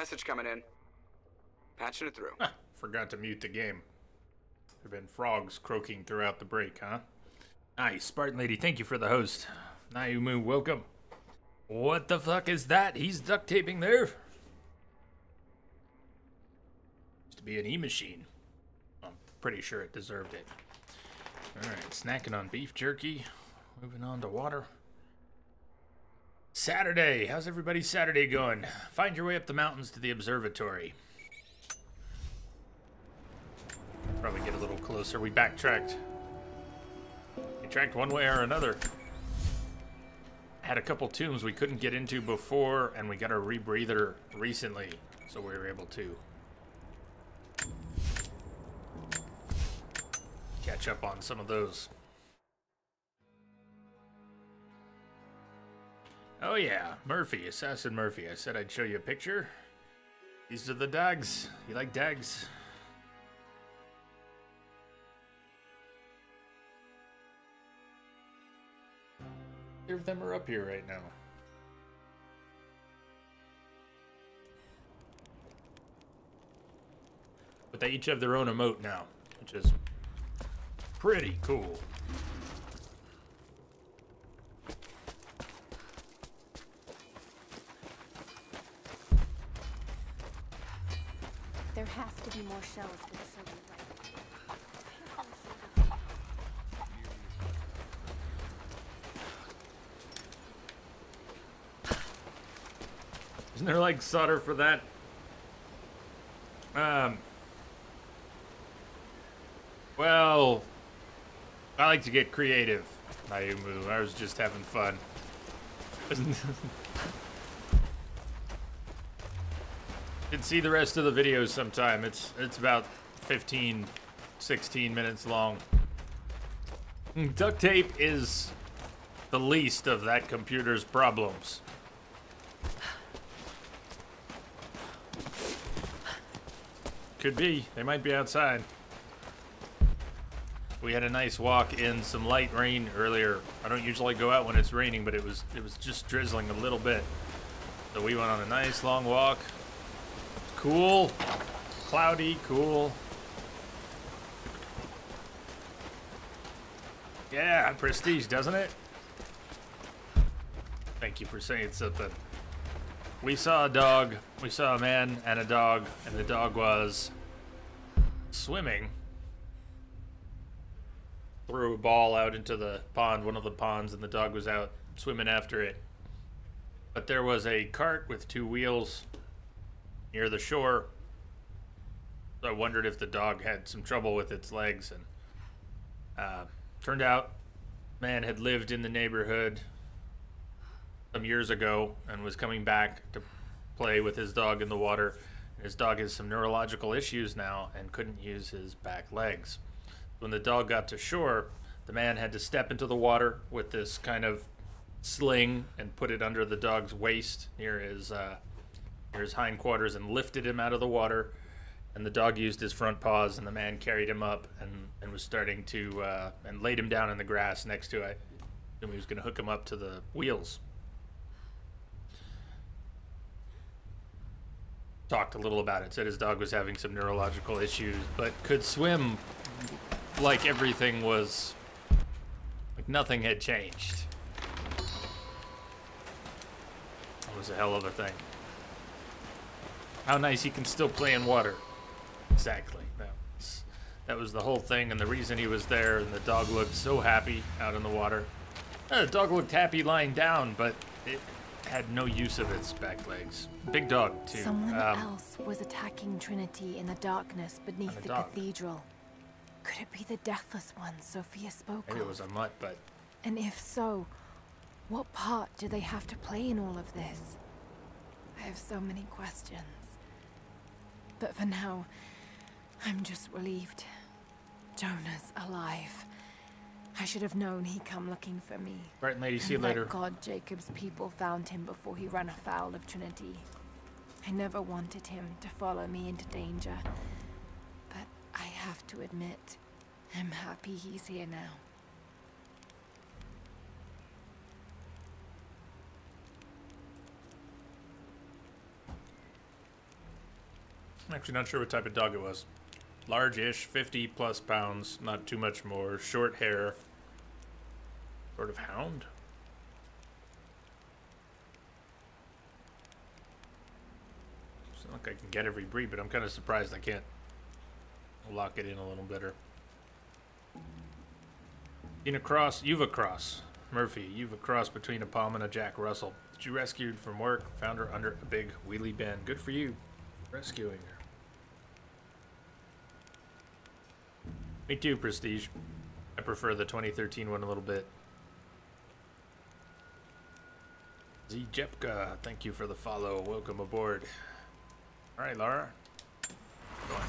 message coming in. Patching it through. Huh, forgot to mute the game. There have been frogs croaking throughout the break, huh? Nice. Spartan Lady, thank you for the host. Nayumu, welcome. What the fuck is that? He's duct taping there? Used to be an E-machine. I'm pretty sure it deserved it. Alright, snacking on beef jerky. Moving on to water. Saturday. How's everybody's Saturday going? Find your way up the mountains to the observatory. Probably get a little closer. We backtracked. We tracked one way or another. Had a couple tombs we couldn't get into before, and we got a rebreather recently, so we were able to catch up on some of those. Oh yeah, Murphy, Assassin Murphy. I said I'd show you a picture. These are the dags. You like dags? Three of them are up here right now. But they each have their own emote now, which is pretty cool. There has to be more shells for the Soviet rifle. Isn't there like solder for that? Well, I like to get creative, Nayumu. I was just having fun. You can see the rest of the videos sometime. It's about 15, 16 minutes long. Duct tape is the least of that computer's problems. Could be. They might be outside. We had a nice walk in some light rain earlier. I don't usually go out when it's raining, but it was just drizzling a little bit. So we went on a nice long walk. Cool. Cloudy, cool. Yeah, prestige, doesn't it? Thank you for saying something. We saw a dog. We saw a man and a dog, and the dog was swimming. Threw a ball out into the pond, one of the ponds, and the dog was out swimming after it. But there was a cart with two wheels near the shore. So I wondered if the dog had some trouble with its legs, and turned out man had lived in the neighborhood some years ago and was coming back to play with his dog in the water. His dog has some neurological issues now and couldn't use his back legs. When the dog got to shore, the man had to step into the water with this kind of sling and put it under the dog's waist near his hindquarters and lifted him out of the water. And the dog used his front paws, and the man carried him up and was starting to and laid him down in the grass next to it. And he was going to hook him up to the wheels. Talked a little about it. Said his dog was having some neurological issues, but could swim like everything was, like nothing had changed. That was a hell of a thing. How nice he can still play in water. Exactly. That was the whole thing, and the reason he was there, and the dog looked so happy out in the water. The dog looked happy lying down, but it had no use of its back legs. Big dog, too. Someone else was attacking Trinity in the darkness beneath the cathedral. Could it be the Deathless One Sophia spoke Maybe of? it was a mutt, but... And if so, what part do they have to play in all of this? I have so many questions. But for now, I'm just relieved. Jonah's alive. I should have known he'd come looking for me. Right, lady, see you later. Thank God Jacob's people found him before he ran afoul of Trinity. I never wanted him to follow me into danger. But I have to admit, I'm happy he's here now. I'm actually not sure what type of dog it was. Large-ish, 50 plus pounds, not too much more. Short hair. Sort of hound? It's not like I can get every breed, but I'm kind of surprised I can't lock it in a little better. You've a cross. Murphy, you've a cross between a Palm and a Jack Russell that you rescued from work, found her under a big wheelie bin. Good for you for rescuing her. Me too, Prestige. I prefer the 2013 one a little bit. Z Jepka, thank you for the follow. Welcome aboard. Alright, Lara. Go on.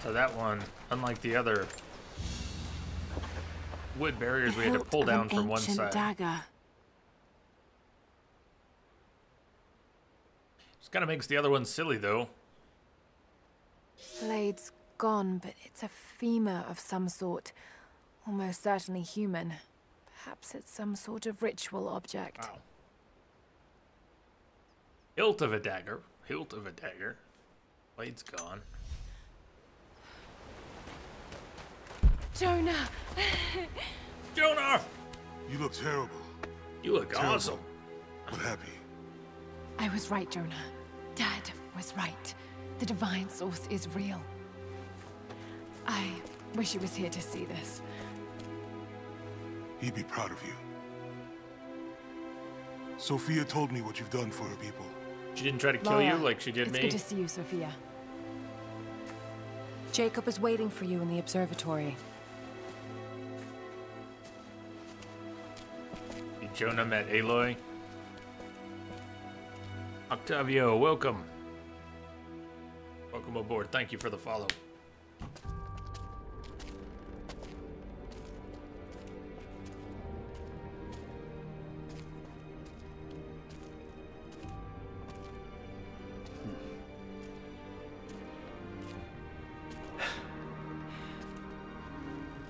So that one, unlike the other wood barriers we had to pull down from one side. Dagger. Just kind of makes the other one silly, though. Blade's gone, but it's a femur of some sort. Almost certainly human. Perhaps it's some sort of ritual object. Wow. Hilt of a dagger. Hilt of a dagger. Blade's gone. Jonah! Jonah! You look terrible. You look Terrible. awesome. But happy. I was right, Jonah. Dad was right. The divine source is real. I wish he was here to see this. He'd be proud of you. Sophia told me what you've done for her people. She didn't try to kill you Lara, like she did it's me? good to see you, Sophia. Jacob is waiting for you in the observatory. Jonah met Aloy. Octavio, welcome. Welcome aboard. Thank you for the follow.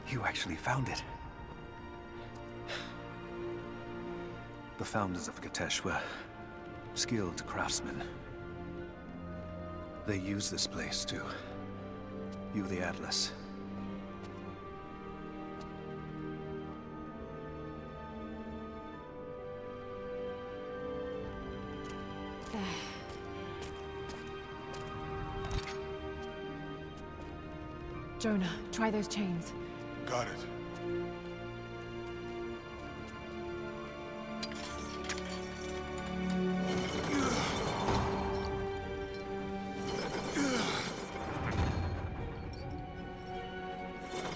You actually found it. The founders of Kitezh were skilled craftsmen. They used this place to view the Atlas. Jonah, try those chains. Got it.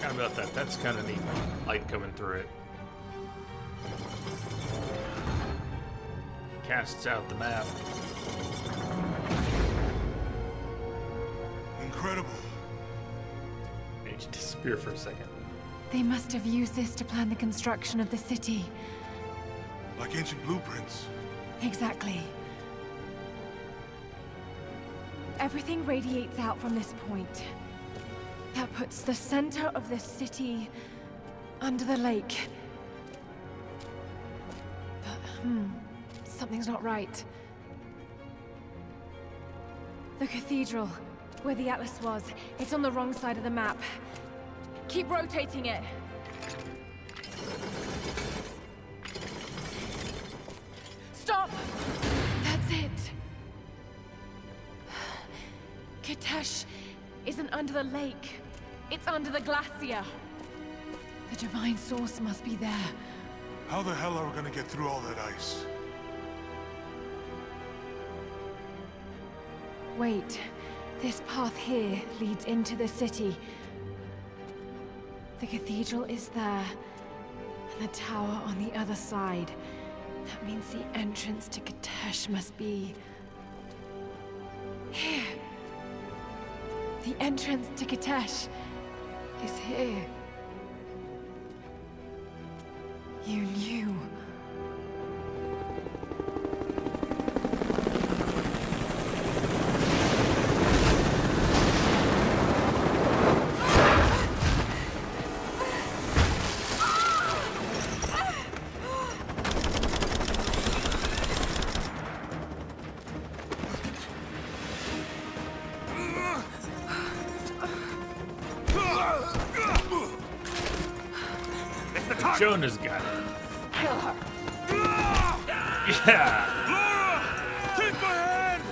How about that? That's kind of neat. Light coming through it. Casts out the map. Incredible. Made you disappear for a second. They must have used this to plan the construction of the city. Like ancient blueprints. Exactly. Everything radiates out from this point. That puts the center of the city under the lake. But, something's not right. The cathedral, where the Atlas was, it's on the wrong side of the map. Keep rotating it. Stop! That's it. Kitezh isn't under the lake. It's under the glacier. The divine source must be there. How the hell are we gonna get through all that ice? Wait. This path here leads into the city. The cathedral is there, and the tower on the other side. That means the entrance to Kitezh must be here. The entrance to Kitezh is here. You knew. Jonah's got it. Kill her. Yeah. Lara! Take my hand!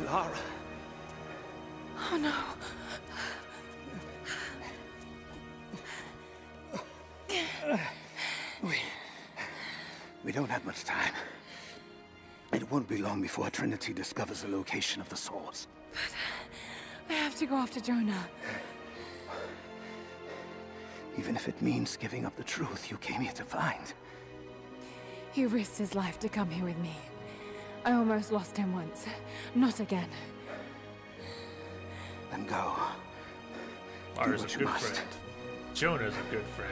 Lara. Oh no. We don't have much time. It won't be long before Trinity discovers the location of the source. I have to go after Jonah. Even if it means giving up the truth you came here to find. He risked his life to come here with me. I almost lost him once. Not again. Then go. Lara's a what you good must. friend. Jonah's a good friend.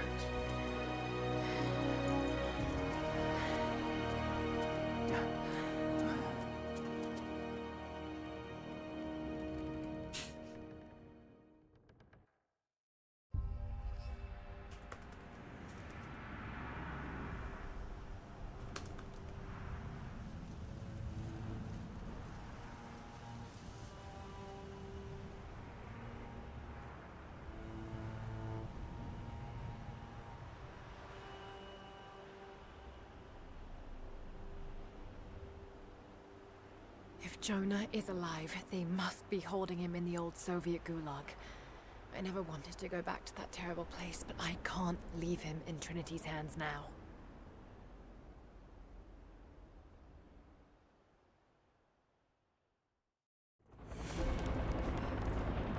If Jonah is alive, they must be holding him in the old Soviet gulag. I never wanted to go back to that terrible place, but I can't leave him in Trinity's hands now.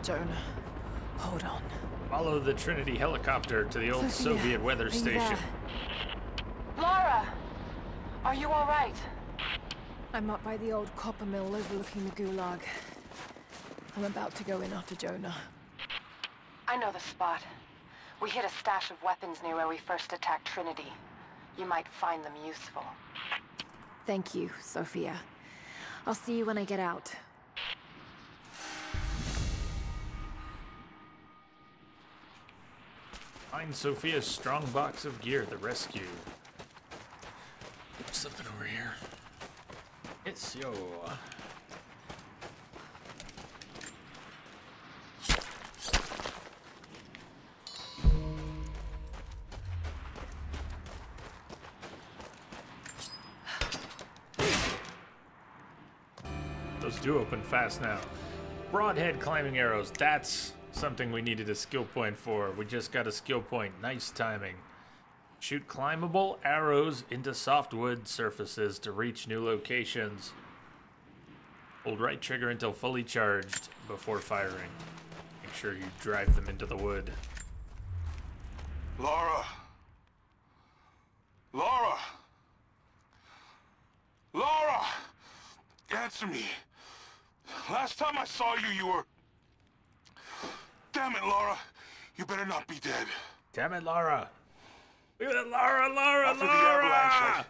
Jonah, hold on. Follow the Trinity helicopter to the old Sophia, Soviet weather are you station. there? Lara! Are you all right? I'm up by the old copper mill overlooking the gulag. I'm about to go in after Jonah. I know the spot. We hid a stash of weapons near where we first attacked Trinity. You might find them useful. Thank you, Sophia. I'll see you when I get out. Find Sophia's strong box of gear, the rescue. There's something over here. It's yo. Those do open fast now. Broadhead climbing arrows. That's something we needed a skill point for. We just got a skill point. Nice timing. Shoot climbable arrows into softwood surfaces to reach new locations. Hold right trigger until fully charged before firing. Make sure you drive them into the wood. Lara! Lara! Lara! Answer me. Last time I saw you, you were... Damn it, Lara. You better not be dead. Damn it, Lara. Look at that, Lara! After the avalanche,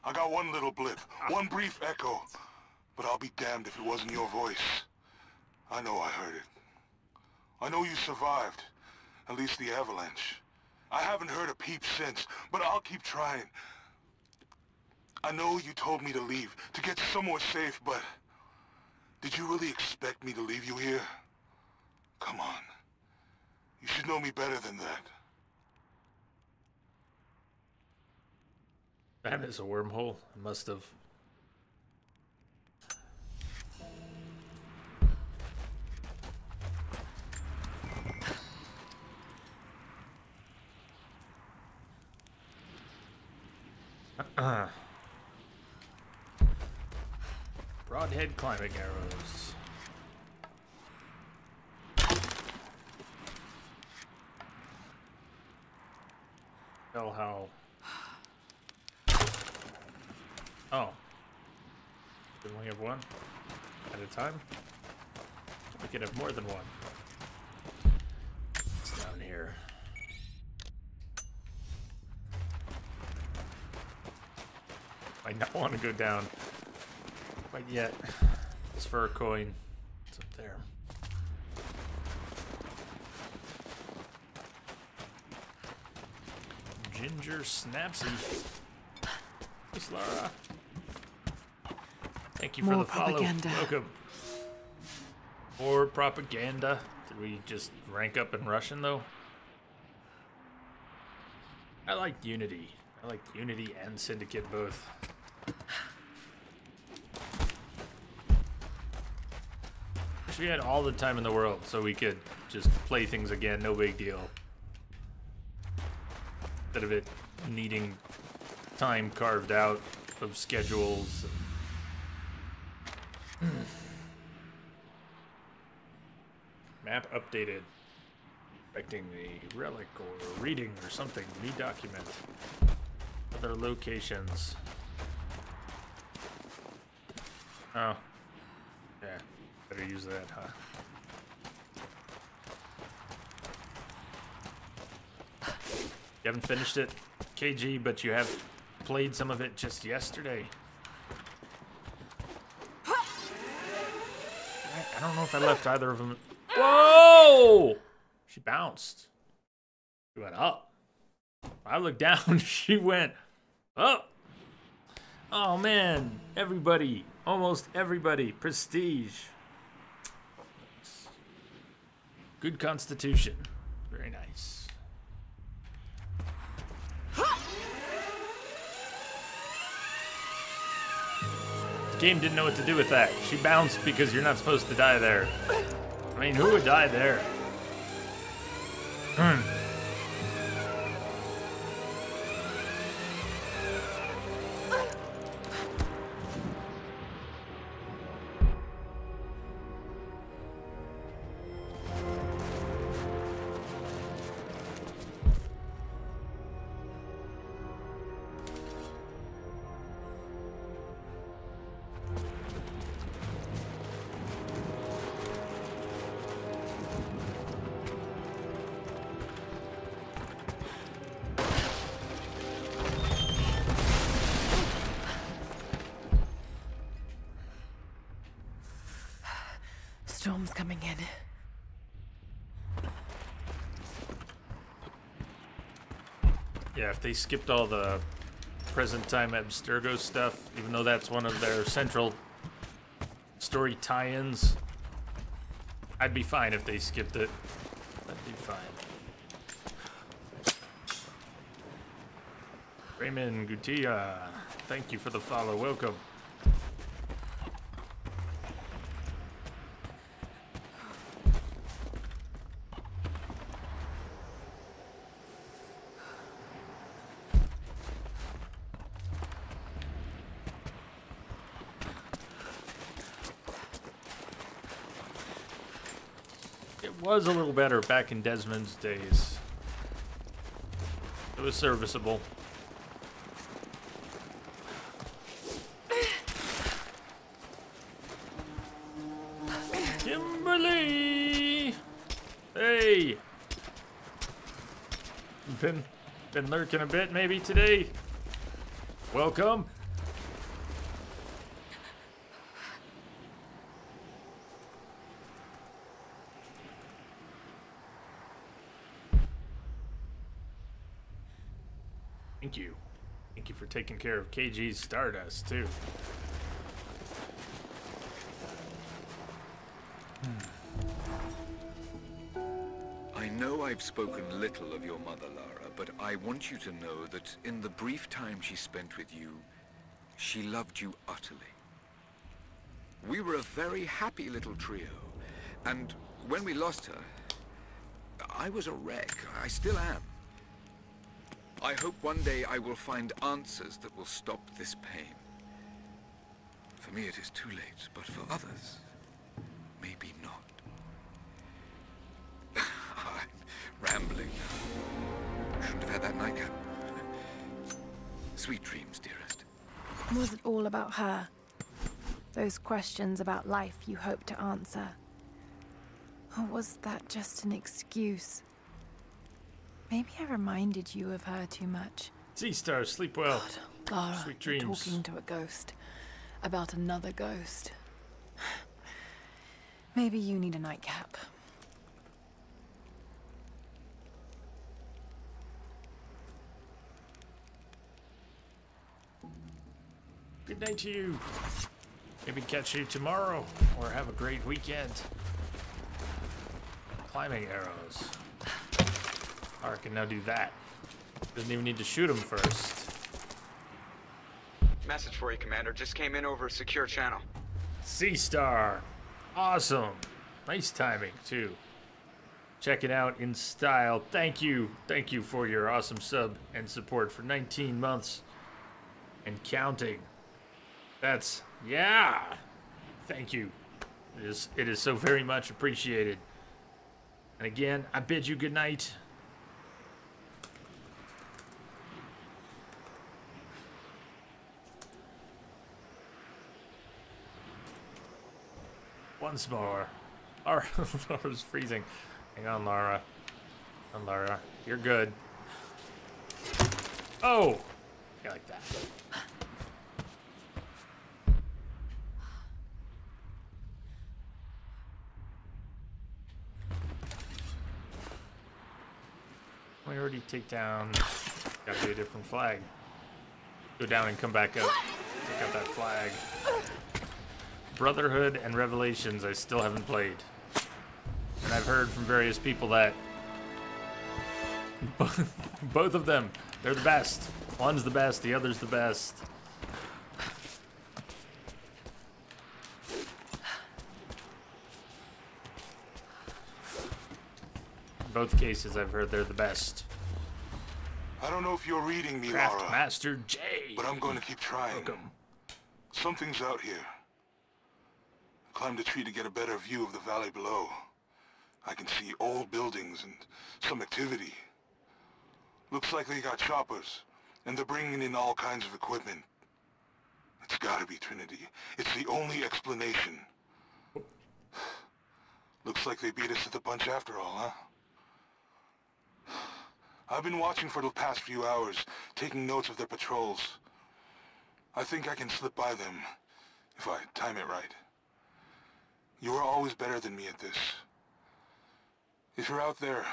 I got one little blip, one brief echo. But I'll be damned if it wasn't your voice. I know I heard it. I know you survived. At least the avalanche. I haven't heard a peep since, but I'll keep trying. I know you told me to leave, to get somewhere safe, but... Did you really expect me to leave you here? Come on. You should know me better than that. That is a wormhole. I must have. Broadhead climbing arrows. Tell how. Oh. We only have one at a time? We could have more than one. It's down here. I don't want to go down. quite yet. It's for a coin. It's up there. Ginger Snapsy. Thanks, Lara. Thank you for More the follow. propaganda. Welcome. More propaganda. Did we just rank up in Russian, though? I like Unity. I like Unity and Syndicate both. Wish we had all the time in the world so we could just play things again, no big deal. Instead of it needing time carved out of schedules. Map updated. Expecting a relic or reading or something. Need document. Other locations. Oh. Yeah. Better use that, huh? You haven't finished it, KG, but you have played some of it just yesterday. I don't know if I left either of them. Whoa! She bounced. She went up. I looked down, she went up. Oh man, everybody, almost everybody, prestige. Good constitution. Very nice. The game didn't know what to do with that. She bounced because you're not supposed to die there. I mean, who would die there? Storm's coming in. Yeah, if they skipped all the present time Abstergo stuff, even though that's one of their central story tie-ins, I'd be fine if they skipped it. That'd be fine. Raymond Gutierrez, thank you for the follow. Welcome. Was a little better back in Desmond's days. It was serviceable. Kimberly! Hey! Been lurking a bit maybe today. Welcome. Thank you. Thank you for taking care of KG's Stardust, too. I know I've spoken little of your mother, Lara, but I want you to know that in the brief time she spent with you, she loved you utterly. We were a very happy little trio, and when we lost her, I was a wreck. I still am. I hope one day I will find answers that will stop this pain. For me it is too late, but for others, maybe not. I'm rambling now. Shouldn't have had that nightcap. Sweet dreams, dearest. Was it all about her? Those questions about life you hoped to answer? Or was that just an excuse? Maybe I reminded you of her too much. Sea Star, sleep well. God, Lara, Sweet you're dreams. talking to a ghost. about another ghost. Maybe you need a nightcap. Good night to you. Maybe catch you tomorrow, or have a great weekend. Climbing arrows. Lara can now do that. Doesn't even need to shoot him first. Message for you, Commander. Just came in over a secure channel. Sea Star. Awesome. Nice timing, too. Check it out in style. Thank you. Thank you for your awesome sub and support for 19 months and counting. That's, yeah. Thank you. It is so very much appreciated. And again, I bid you good night. Once more. Lara's freezing. Hang on, Lara. Hang on, Lara. You're good. Oh! Yeah, like that. We already take down... Gotta be a different flag. Go down and come back up. Take out that flag. Brotherhood and Revelations I still haven't played. And I've heard from various people that both of them, they're the best. One's the best, the other's the best. In both cases I've heard they're the best. I don't know if you're reading me, Craft Lara, Master J. but I'm going to keep trying. Welcome. Something's out here. I climbed a tree to get a better view of the valley below. I can see old buildings and some activity. Looks like they got choppers, and they're bringing in all kinds of equipment. It's gotta be Trinity. It's the only explanation. Looks like they beat us to the punch after all, huh? I've been watching for the past few hours, taking notes of their patrols. I think I can slip by them, if I time it right. You are always better than me at this. If you're out there,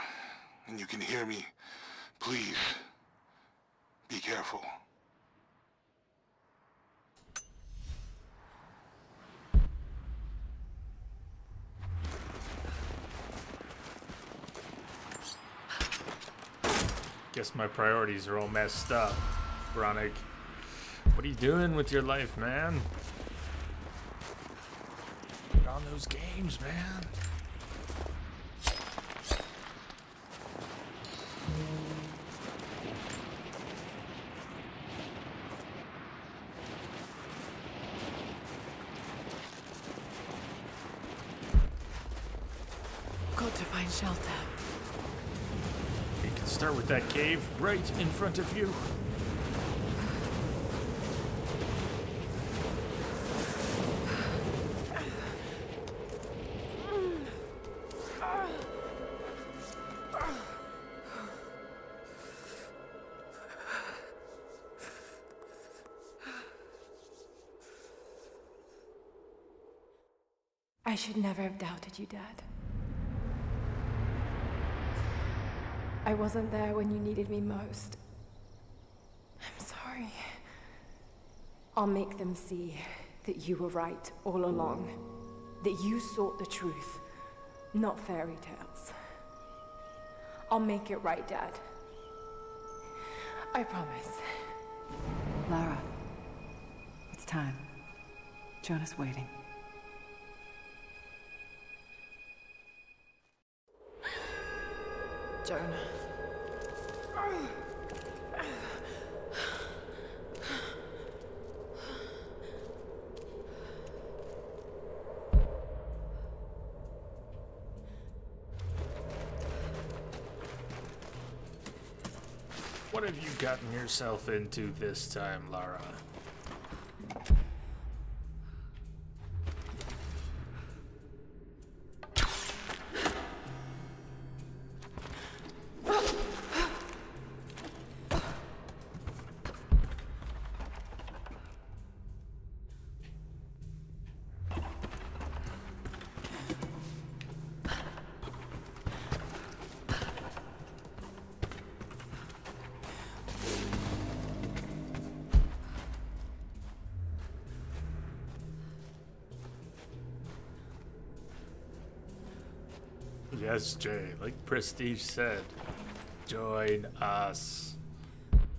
and you can hear me, please, be careful. Guess my priorities are all messed up, Bronick. What are you doing with your life, man? Get on those games, man. Got to find shelter. You can start with that cave right in front of you. I should never have doubted you, Dad. I wasn't there when you needed me most. I'm sorry. I'll make them see that you were right all along. That you sought the truth, not fairy tales. I'll make it right, Dad. I promise. Lara, it's time. Jonah's waiting. Jonah. What have you gotten yourself into this time, Lara? Yes, Jay. Like Prestige said, join us.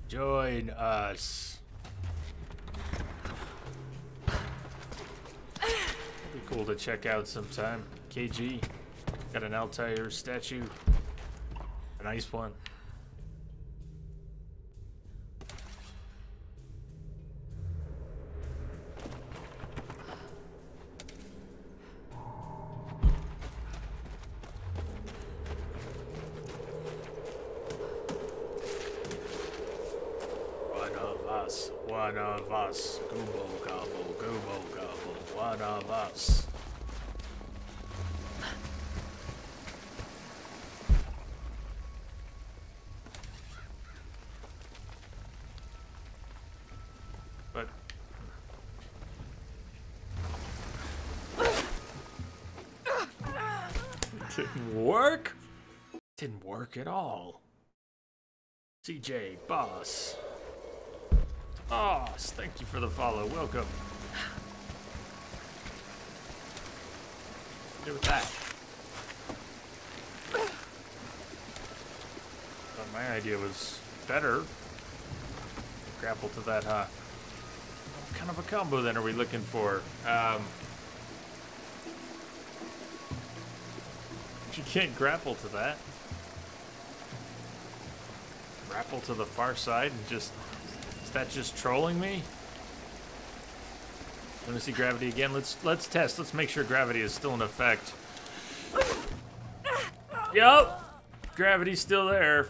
Join us. Be cool to check out sometime. KG, got an Altair statue. A nice one. One of us. Goobo gobble, goobo gobble. One of us. But didn't work. Didn't work at all. CJ, boss. Oh, thank you for the follow. Welcome. Do with that. Thought my idea was better. Grapple to that, huh? What kind of a combo then are we looking for? You can't grapple to that. Grapple to the far side and just... Is that just trolling me? Let me see gravity again. Let's test. Let's make sure gravity is still in effect. Yup! Gravity's still there.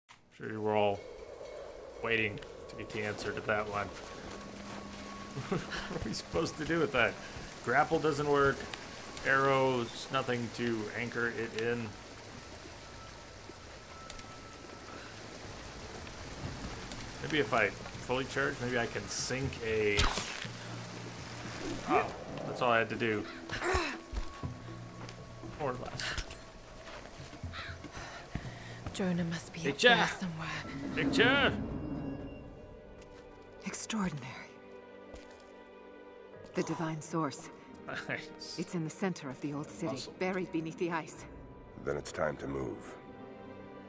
I'm sure you were all waiting to get the answer to that one. What are we supposed to do with that? Grapple doesn't work. Arrows, nothing to anchor it in. Maybe if I fully charge, maybe I can sink a... Oh, that's all I had to do. More or less. Jonah must be up Picture. there somewhere. Picture! Extraordinary. The divine source. Nice. It's in the center of the old city, Awesome. buried beneath the ice. Then it's time to move.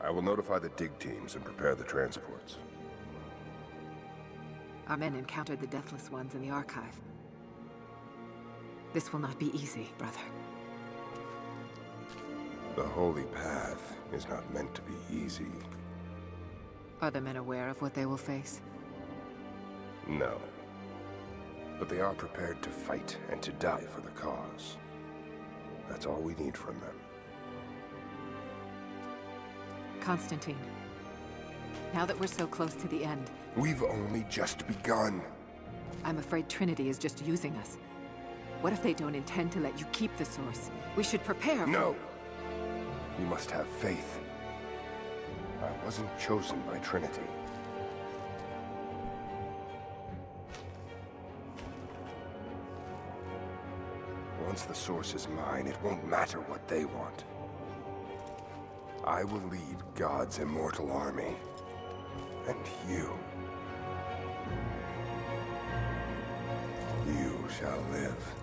I will notify the dig teams and prepare the transports. Our men encountered the Deathless Ones in the Archive. This will not be easy, brother. The Holy Path is not meant to be easy. Are the men aware of what they will face? No. But they are prepared to fight and to die for the cause. That's all we need from them. Constantine, now that we're so close to the end, We've only just begun. I'm afraid Trinity is just using us. What if they don't intend to let you keep the source? We should prepare for... No! You must have faith. I wasn't chosen by Trinity. Once the source is mine, it won't matter what they want. I will lead God's immortal army. And you shall live.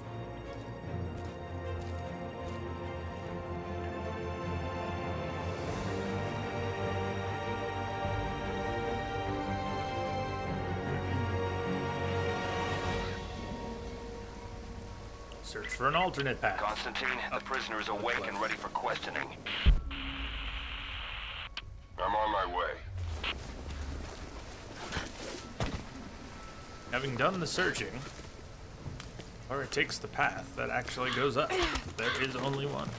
Search for an alternate path. Constantine, the prisoner is awake and ready for questioning. I'm on my way. Having done the searching, Laura takes the path that actually goes up. There is only one.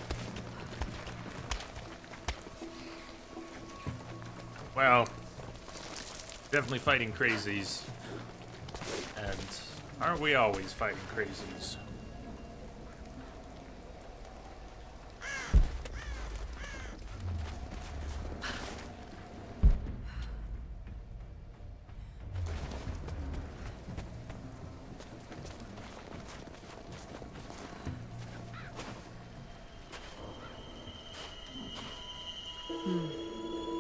Well, definitely fighting crazies. And aren't we always fighting crazies?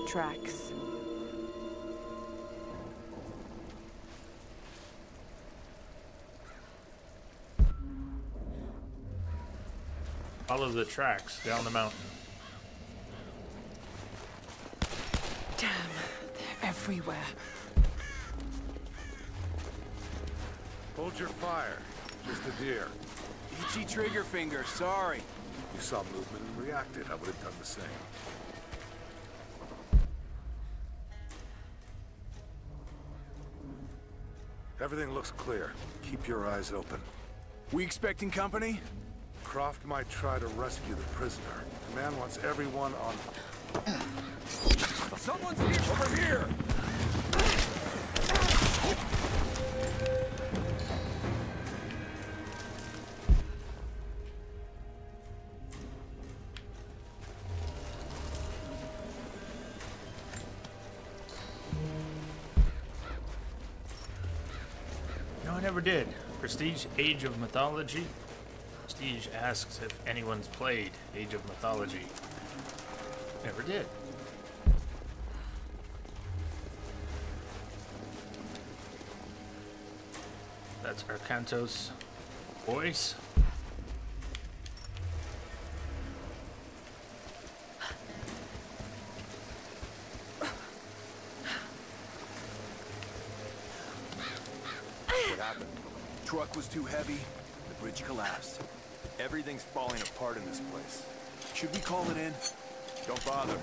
Tracks. Follow the tracks down the mountain. Damn, they're everywhere. Hold your fire. Just a deer. Itchy trigger finger, sorry. You saw movement and reacted. I would have done the same. Everything looks clear. Keep your eyes open. We expecting company? Croft might try to rescue the prisoner. The man wants everyone on... Someone's here! Over here! No, I never did. Prestige Age of Mythology. Prestige asks if anyone's played Age of Mythology. Never did. That's Arcantos' voice. What happened? Truck was too heavy, the bridge collapsed. Everything's falling apart in this place. Should we call it in? Don't bother.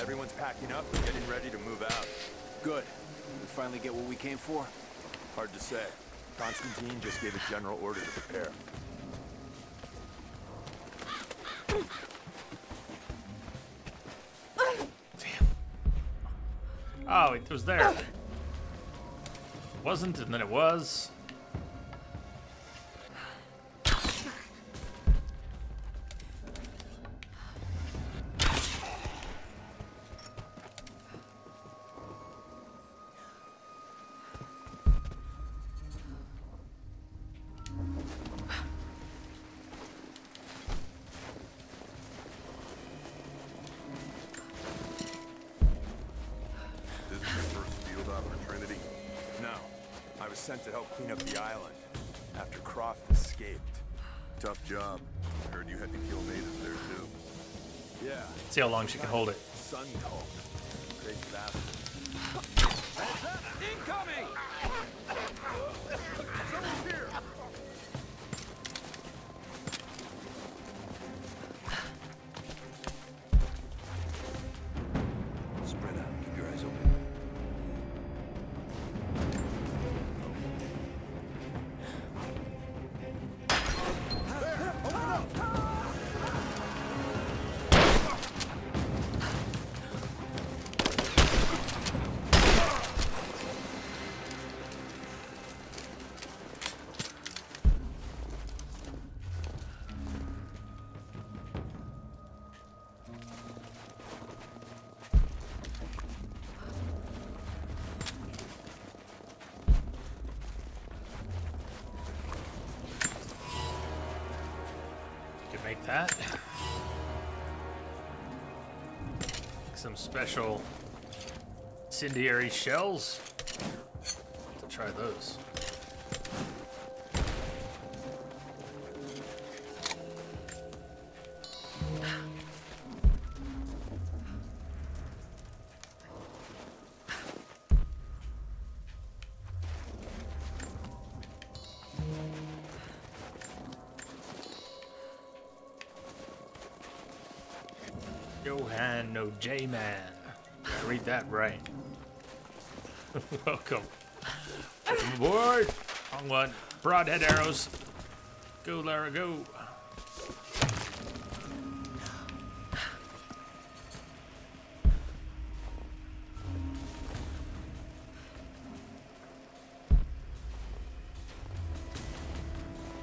Everyone's packing up and getting ready to move out. Good. We finally get what we came for? Hard to say. Constantine just gave a general order to prepare. Oh, it was there. Wasn't, and then it was. Sent to help clean up the island after Croft escaped. Tough job. Heard you had to kill natives there too. Yeah. See how long she can hold it. Sun cult. Crazy bastard. Incoming! Someone's here! Spread out. Keep your eyes open. Make that. Some special incendiary shells. Let's try those. Johan no J-Man. Read that right. Welcome. Welcome aboard. On one. Broadhead arrows. Go, Lara, go.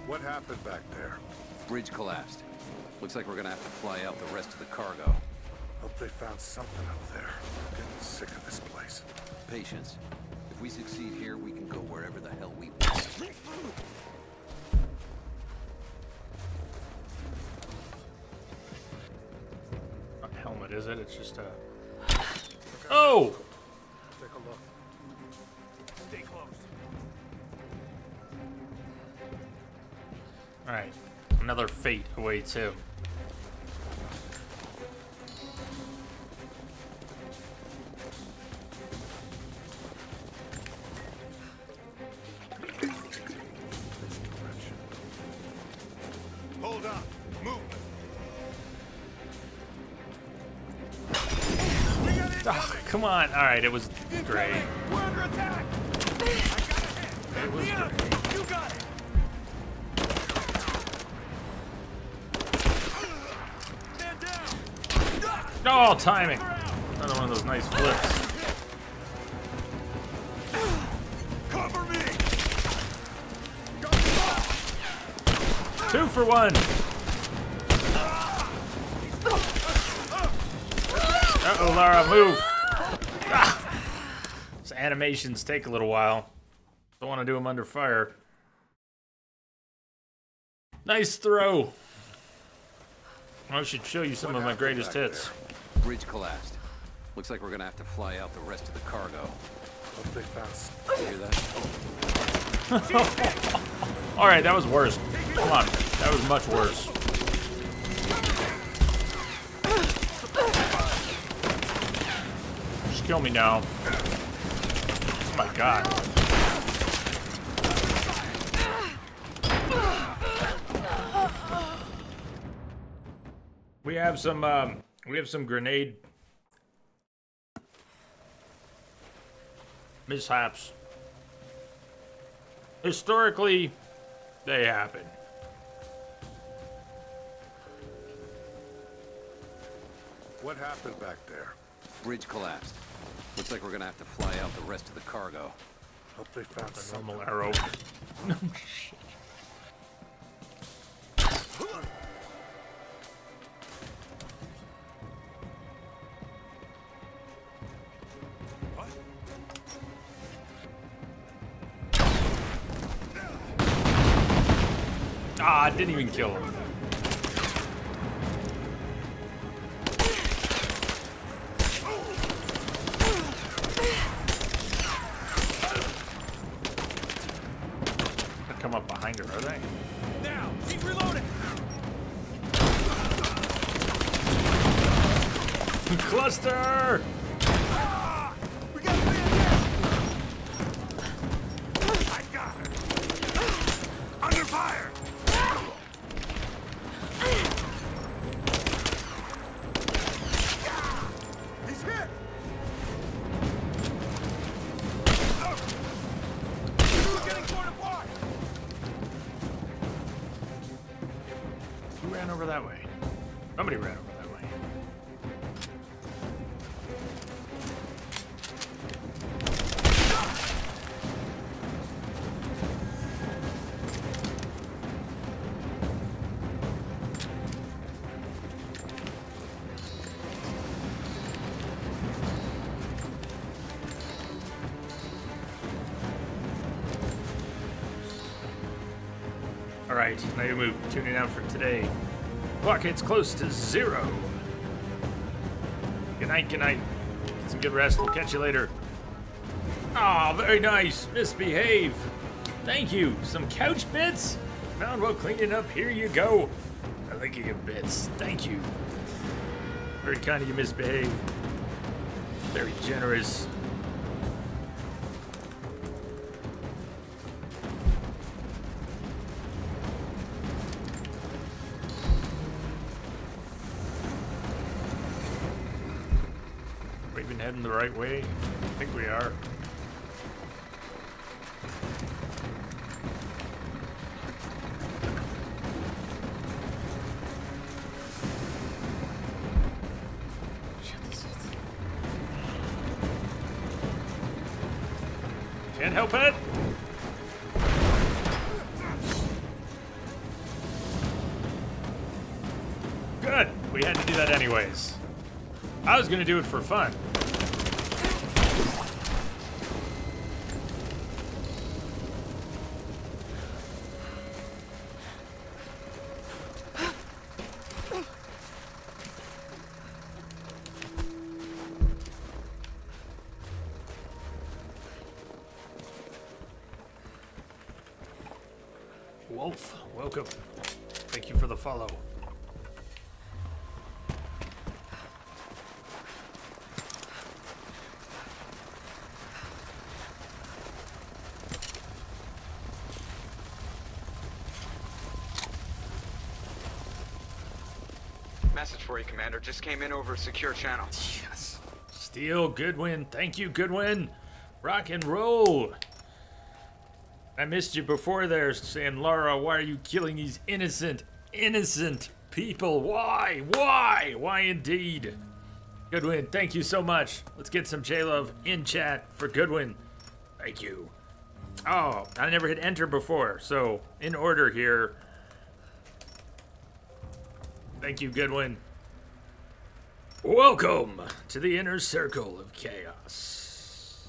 What happened back there? Bridge collapsed. Looks like we're gonna have to fly out the rest of the cargo. Hope they found something up there. I'm getting sick of this place. Patience. If we succeed here, we can go wherever the hell we want. Not a helmet, is it? It's just a... Oh! Take a look. Stay close. Alright. Another fate awaits him. up. Move. Oh, come on. All right, it was great. We're under attack. It was great. You got it. Stand down. Oh, timing. Another one of those nice flips. Cover me. 2 for 1. Uh-oh, Lara, move. Ah. These animations take a little while. Don't want to do them under fire. Nice throw. I should show you some of my greatest hits. Bridge collapsed. Looks like we're gonna have to fly out the rest of the cargo. Hope they found. You hear that? All right, that was worse. Come on, that was much worse. Just kill me now. Oh my god. We have some grenade mishaps. Historically, they happen. What happened back there? Bridge collapsed. Looks like we're gonna have to fly out the rest of the cargo. Hope they found The something. normal arrow. No shit. Ah, didn't even kill him. They'll come up behind her, are they? Now, keep reloading. Cluster! We got a man there. I got her. Under fire. He's hit. We're getting torn apart. Who ran over that way? Somebody ran over that way. All right, now you move. Tuning out for today. Clock hits close to 0. Good night, good night. Get some good rest. We'll catch you later. Ah, very nice. Misbehave. Thank you. Some couch bits? Found while cleaning up. Here you go. I like your bits. Thank you. Very kind of you, Misbehave. Very generous. We been heading the right way? I think we are. Can't help it. Good. We had to do that anyways. I was gonna do it for fun. Wolf, welcome. Thank you for the follow. Message for you, Commander. Just came in over a secure channel. Yes. Steele, Goodwin. Thank you, Goodwin. Rock and roll. I missed you before there saying, Lara, why are you killing these innocent people? Why? Why indeed? Goodwin, thank you so much. Let's get some J-Love in chat for Goodwin. Thank you. Oh, I never hit enter before, so in order here. Thank you, Goodwin. Welcome to the inner circle of chaos.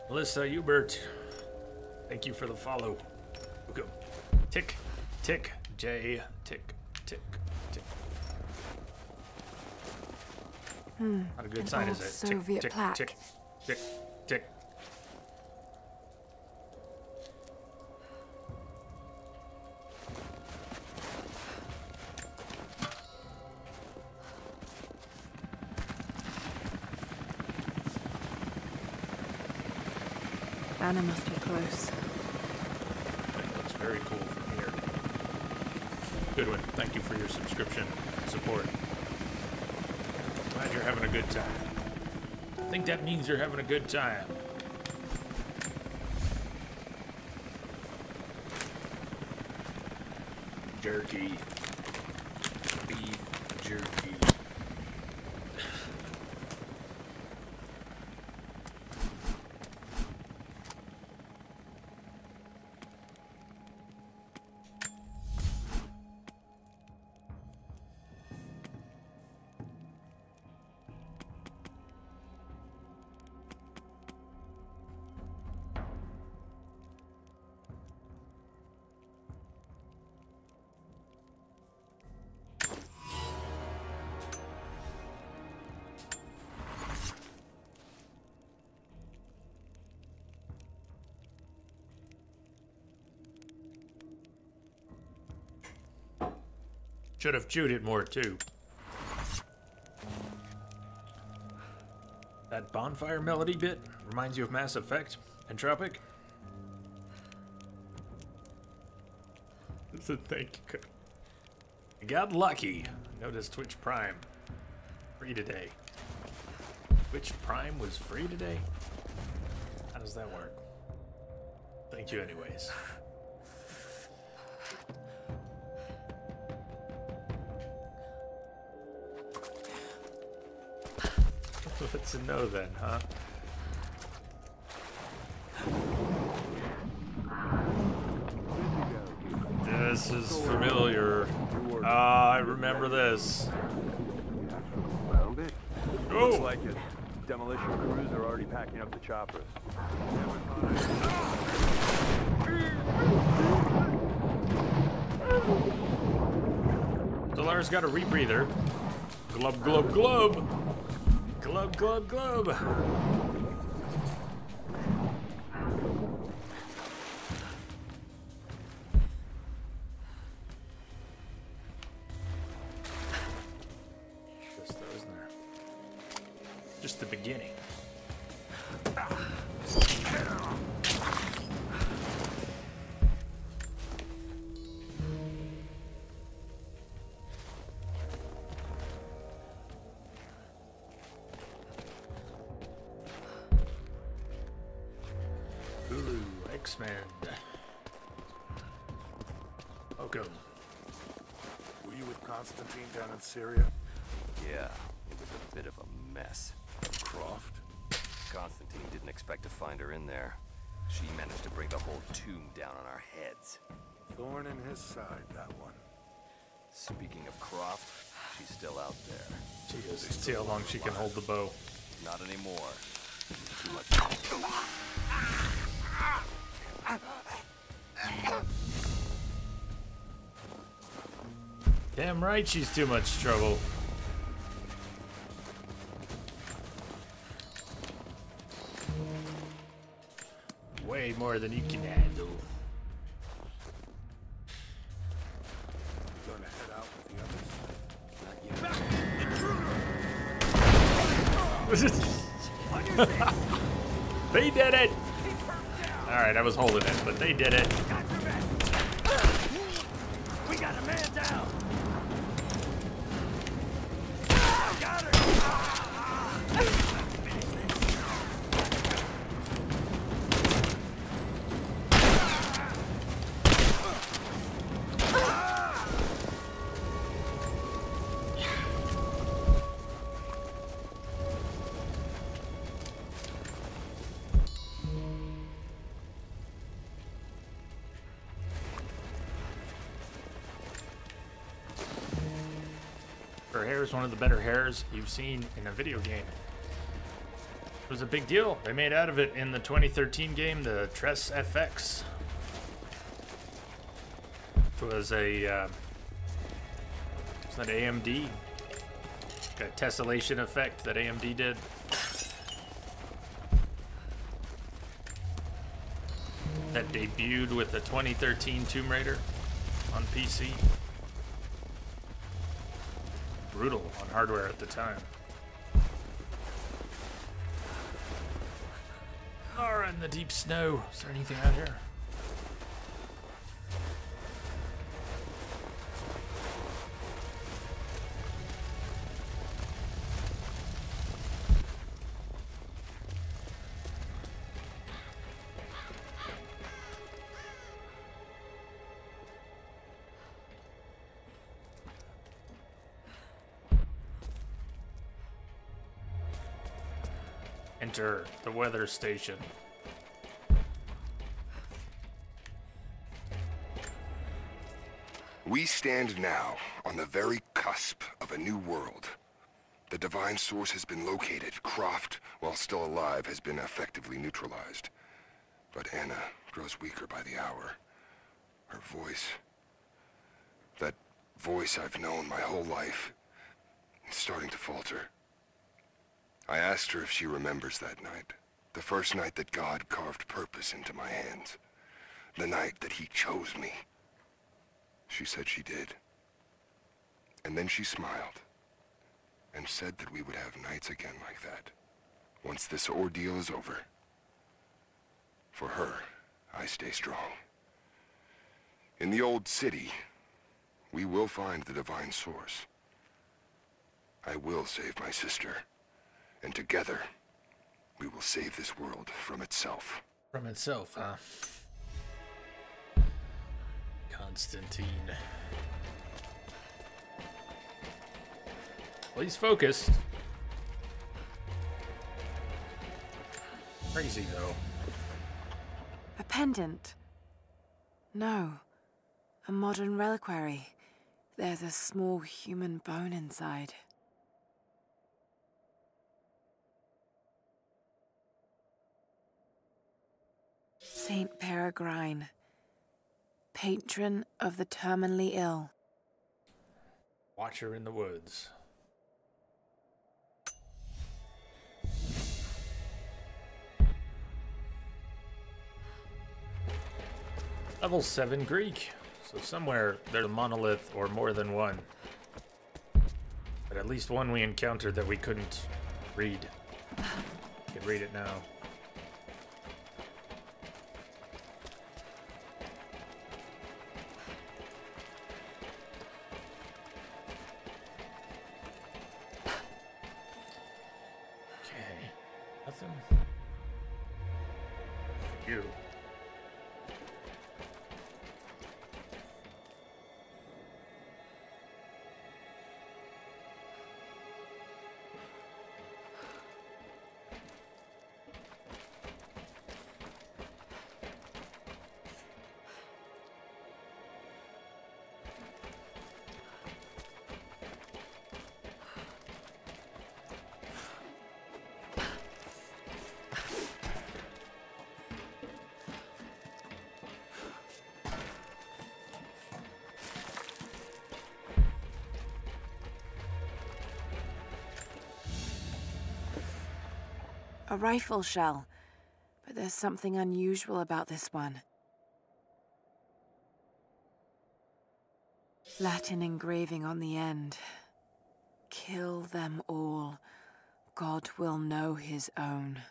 Melissa Hubert, thank you for the follow. Welcome. Tick, tick, J, tick, tick, tick. Not a good sign, is it? Soviet tick, plaque. tick, tick, tick. Anna must be close. That looks very cool from here. Goodwin, thank you for your subscription support. Glad you're having a good time. I think that means you're having a good time. Jerky. Beef jerky. Should have chewed it more, too. That bonfire melody bit reminds you of Mass Effect? Entropic? Thank you. I got lucky. Noticed Twitch Prime. Free today. Twitch Prime was free today? How does that work? Thank you anyways. What's a no then, huh? This is familiar. I remember this. Found it. Oh. Looks like it. Demolition crews are already packing up the choppers. Solar's got a rebreather. Glub, glub, glub. Glub, glub, glub. Just those in there. Just the beginning. X-Men. Welcome. Were you with Constantine down in Syria? Yeah, it was a bit of a mess. Croft? Constantine didn't expect to find her in there. She managed to bring the whole tomb down on our heads. Thorn in his side, that one. Speaking of Croft, she's still out there. She is. Let's see how long she can hold the bow. Not anymore. Too much. Damn right she's too much trouble. Way more than you can handle. Gonna head out with the others? They did it! Alright, I was holding it, but they did it. We got a man down. Got her. Her hair is one of the better hairs you've seen in a video game. It was a big deal. They made out of it in the 2013 game, the Tress FX. It was a, it's not AMD. Got a tessellation effect that AMD did. That debuted with the 2013 Tomb Raider on PC. Brutal on hardware at the time. Lara in the deep snow. Is there anything out here? Enter the weather station. We stand now on the very cusp of a new world. The divine source has been located. Croft, while still alive, has been effectively neutralized. But Anna grows weaker by the hour. Her voice, that voice I've known my whole life, is starting to falter. I asked her if she remembers that night. The first night that God carved purpose into my hands. The night that he chose me. She said she did. And then she smiled. And said that we would have nights again like that. Once this ordeal is over. For her, I stay strong. In the old city, we will find the divine source. I will save my sister. And together, we will save this world from itself. From itself, huh? Constantine. Well, he's focused. Crazy, though. A pendant? No. A modern reliquary. There's a small human bone inside. Saint Peregrine, patron of the terminally ill. Watcher in the woods. Level 7 Greek. So somewhere there's a monolith or more than one. But at least one we encountered that we couldn't read. We can read it now. Nothing. You. A rifle shell, but there's something unusual about this one. Latin engraving on the end. Kill them all. God will know his own.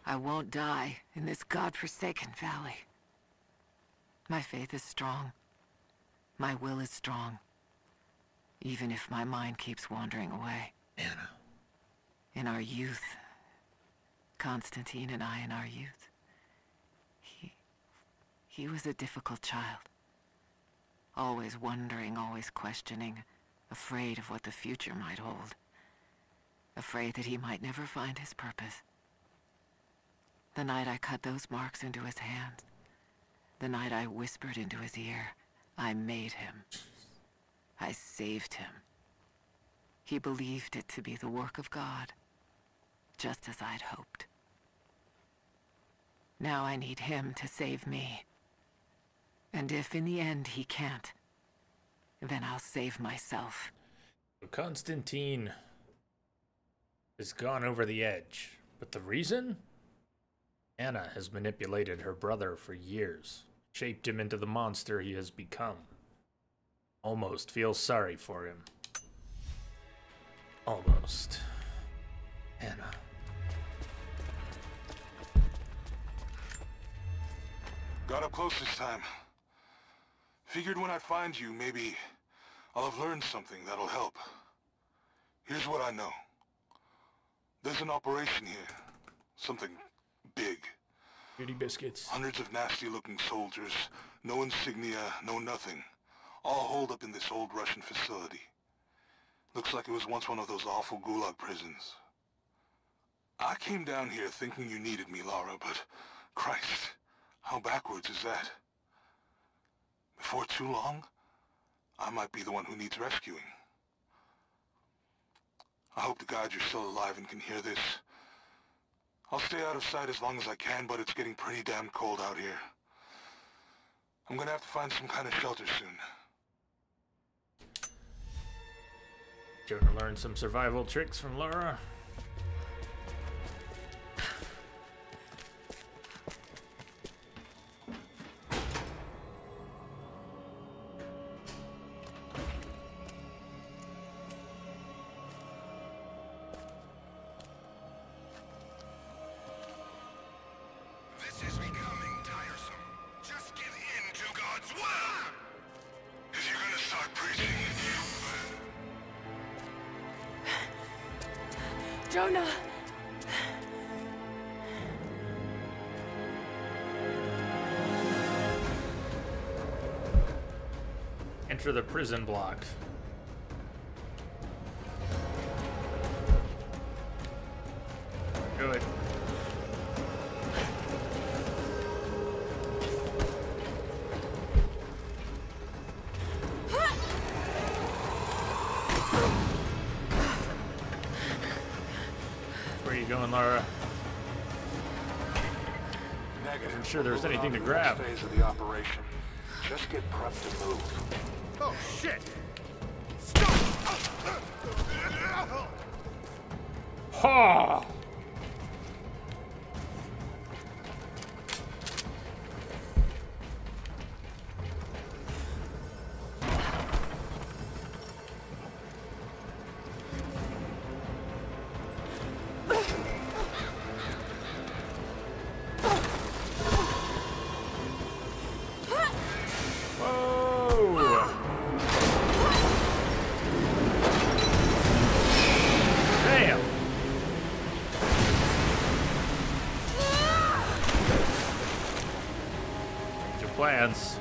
I won't die in this godforsaken valley. My faith is strong. My will is strong. Even if my mind keeps wandering away. Anna. In our youth, Constantine and I in our youth, he was a difficult child. Always wondering, always questioning, afraid of what the future might hold. Afraid that he might never find his purpose. The night I cut those marks into his hands, the night I whispered into his ear, I made him. I saved him. He believed it to be the work of God, just as I'd hoped. Now I need him to save me. And if in the end he can't, then I'll save myself. Constantine has gone over the edge, but the reason? Anna has manipulated her brother for years, shaped him into the monster he has become. Almost feels sorry for him. Almost. Anna. Got up close this time. Figured when I find you, maybe I'll have learned something that'll help. Here's what I know. There's an operation here. Something big. Goody biscuits. Hundreds of nasty-looking soldiers. No insignia, no nothing. All holed up in this old Russian facility. Looks like it was once one of those awful gulag prisons. I came down here thinking you needed me, Lara, but Christ, how backwards is that? Before too long, I might be the one who needs rescuing. I hope to God you're still alive and can hear this. I'll stay out of sight as long as I can, but it's getting pretty damn cold out here. I'm gonna have to find some kind of shelter soon. Jonah learned some survival tricks from Lara. This is becoming tiresome. Just give in to God's will! If you're gonna start preaching, Jonah! Enter the prison block. Good. Where are you going, Lara? Negative. I'm sure there's anything to grab. Phase of the operation. Just get prepped to move. Oh, shit! Ha! Plans.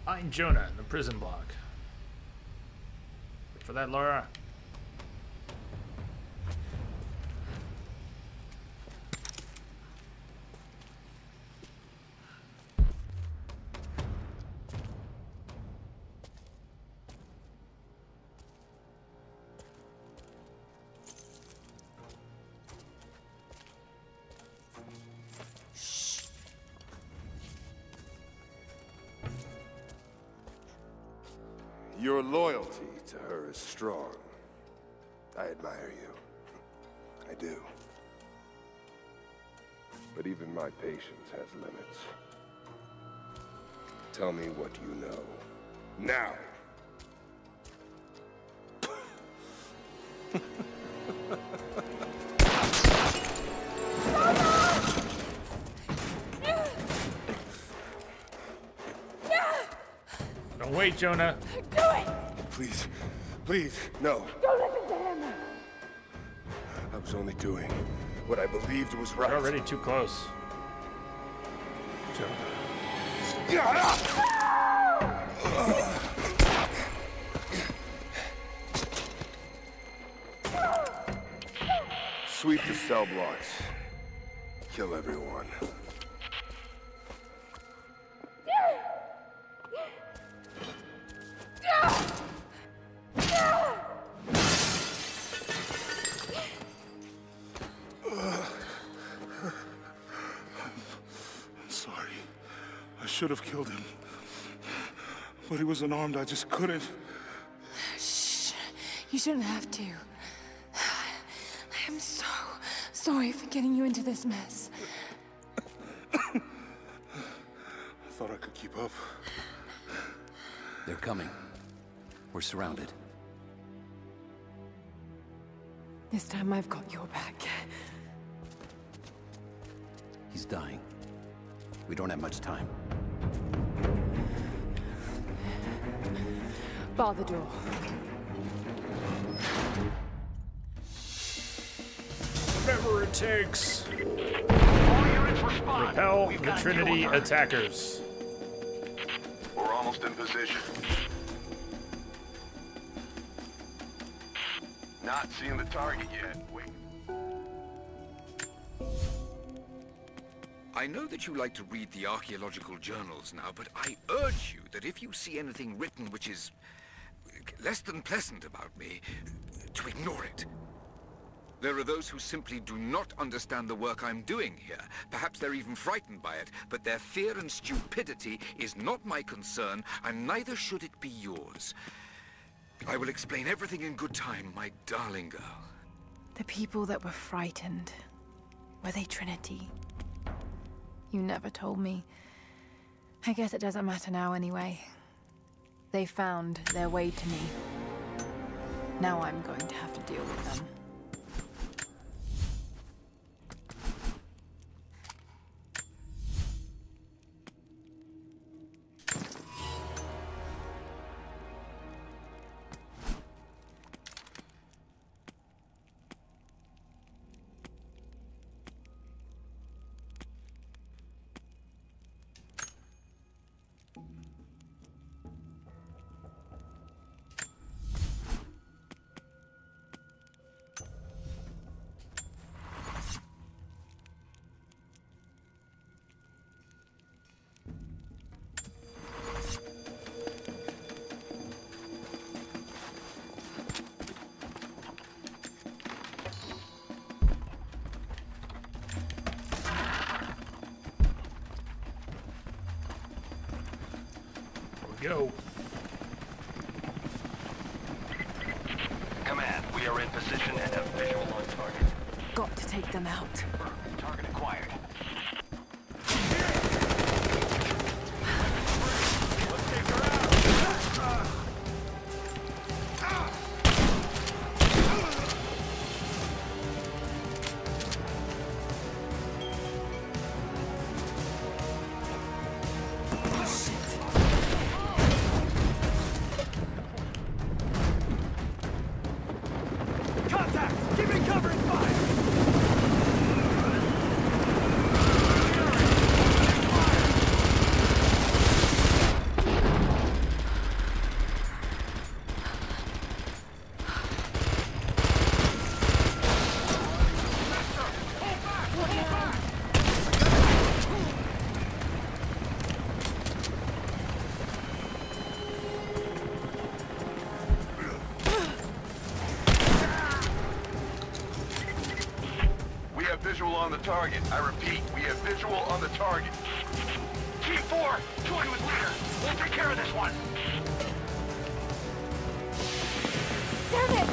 Find Jonah in the prison block. Look for that, Lara. Your loyalty to her is strong. I admire you. I do. But even my patience has limits. Tell me what you know. Now! Don't wait, Jonah. Do it! Please, please, no. Don't listen to him! I was only doing what I believed was right. You're already too close. Jonah. Sweep the cell blocks. Kill everyone. I'm sorry. I should have killed him. But he was unarmed, I just couldn't. Shh. You shouldn't have to. I am so sorry for getting you into this mess. I thought I could keep up. They're coming. We're surrounded. This time I've got your back. He's dying. We don't have much time. Bar the door. Whatever it takes. All units respond. Repel the Trinity attackers. We're almost in position. Not seeing the target yet. Wait. I know that you like to read the archaeological journals now, but I urge you that if you see anything written which is less than pleasant about me, to ignore it. There are those who simply do not understand the work I'm doing here. Perhaps they're even frightened by it, but their fear and stupidity is not my concern, and neither should it be yours. I will explain everything in good time, my darling girl. The people that were frightened, were they Trinity? You never told me. I guess it doesn't matter now anyway. They found their way to me. Now I'm going to have to deal with them. Go. Command, we are in position and have visual on target. Got to take them out. Target acquired. Let's take her out. Visual on the target. I repeat, we have visual on the target. Team 4, join with leader. We'll take care of this one. Damn it!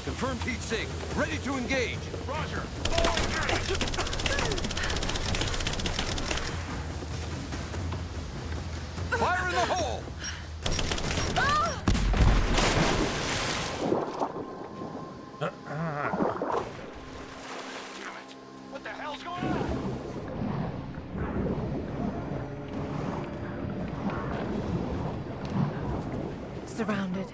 Confirmed heat sink. Ready to engage. Roger. Fire in the hole! What the hell's going on? Surrounded.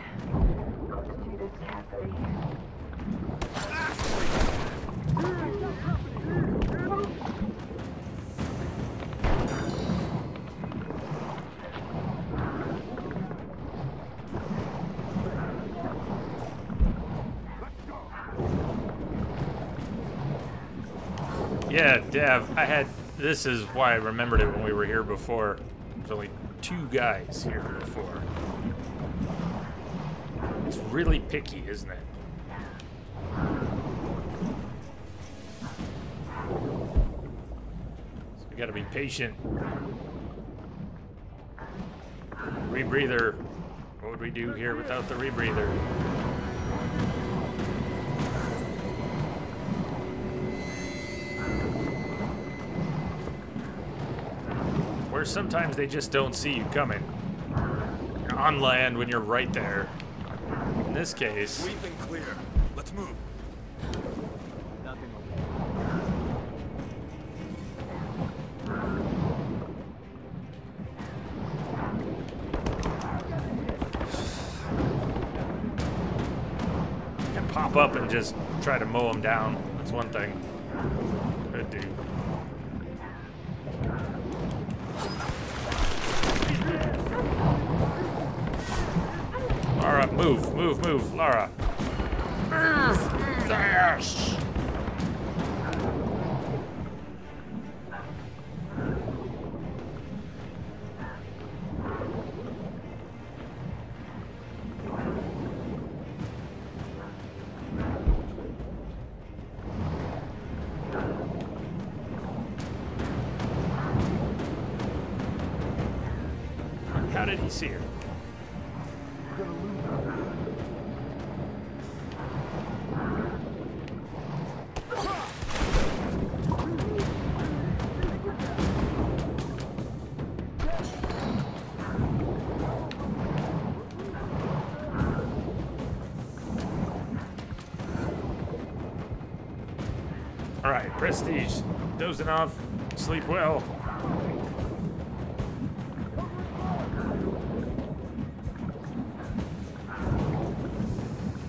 Yeah, Dev, this is why I remembered it when we were here before. There's only 2 guys here before. It's really picky, isn't it? So we gotta be patient. Rebreather. What would we do here without the rebreather? Where sometimes they just don't see you coming. On land when you're right there. In this case... Sweep and clear. Let's move. You can pop up and just try to mow them down. That's one thing. Could do. Lara, move, move, move, Lara. Yes. How did he see her? All right, Prestige, dozing off, sleep well.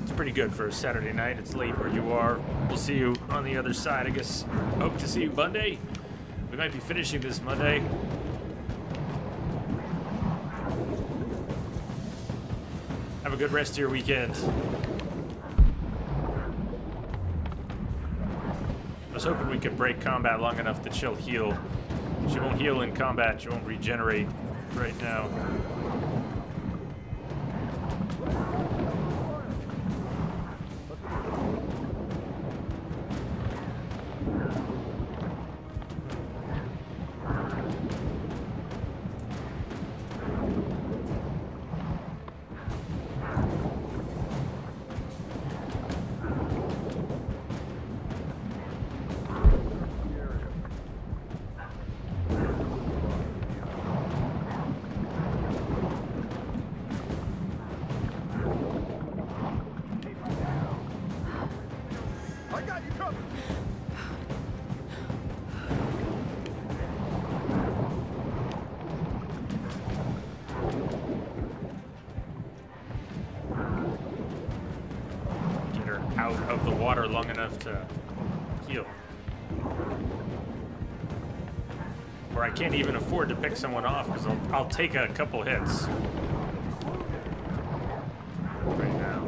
It's pretty good for a Saturday night. It's late where you are. We'll see you on the other side, I guess. Hope to see you Monday. We might be finishing this Monday. Have a good rest of your weekend. I was hoping we could break combat long enough that she'll heal. She won't heal in combat. She won't regenerate right now. Out of the water long enough to heal. Or I can't even afford to pick someone off because I'll take a couple hits. Right now.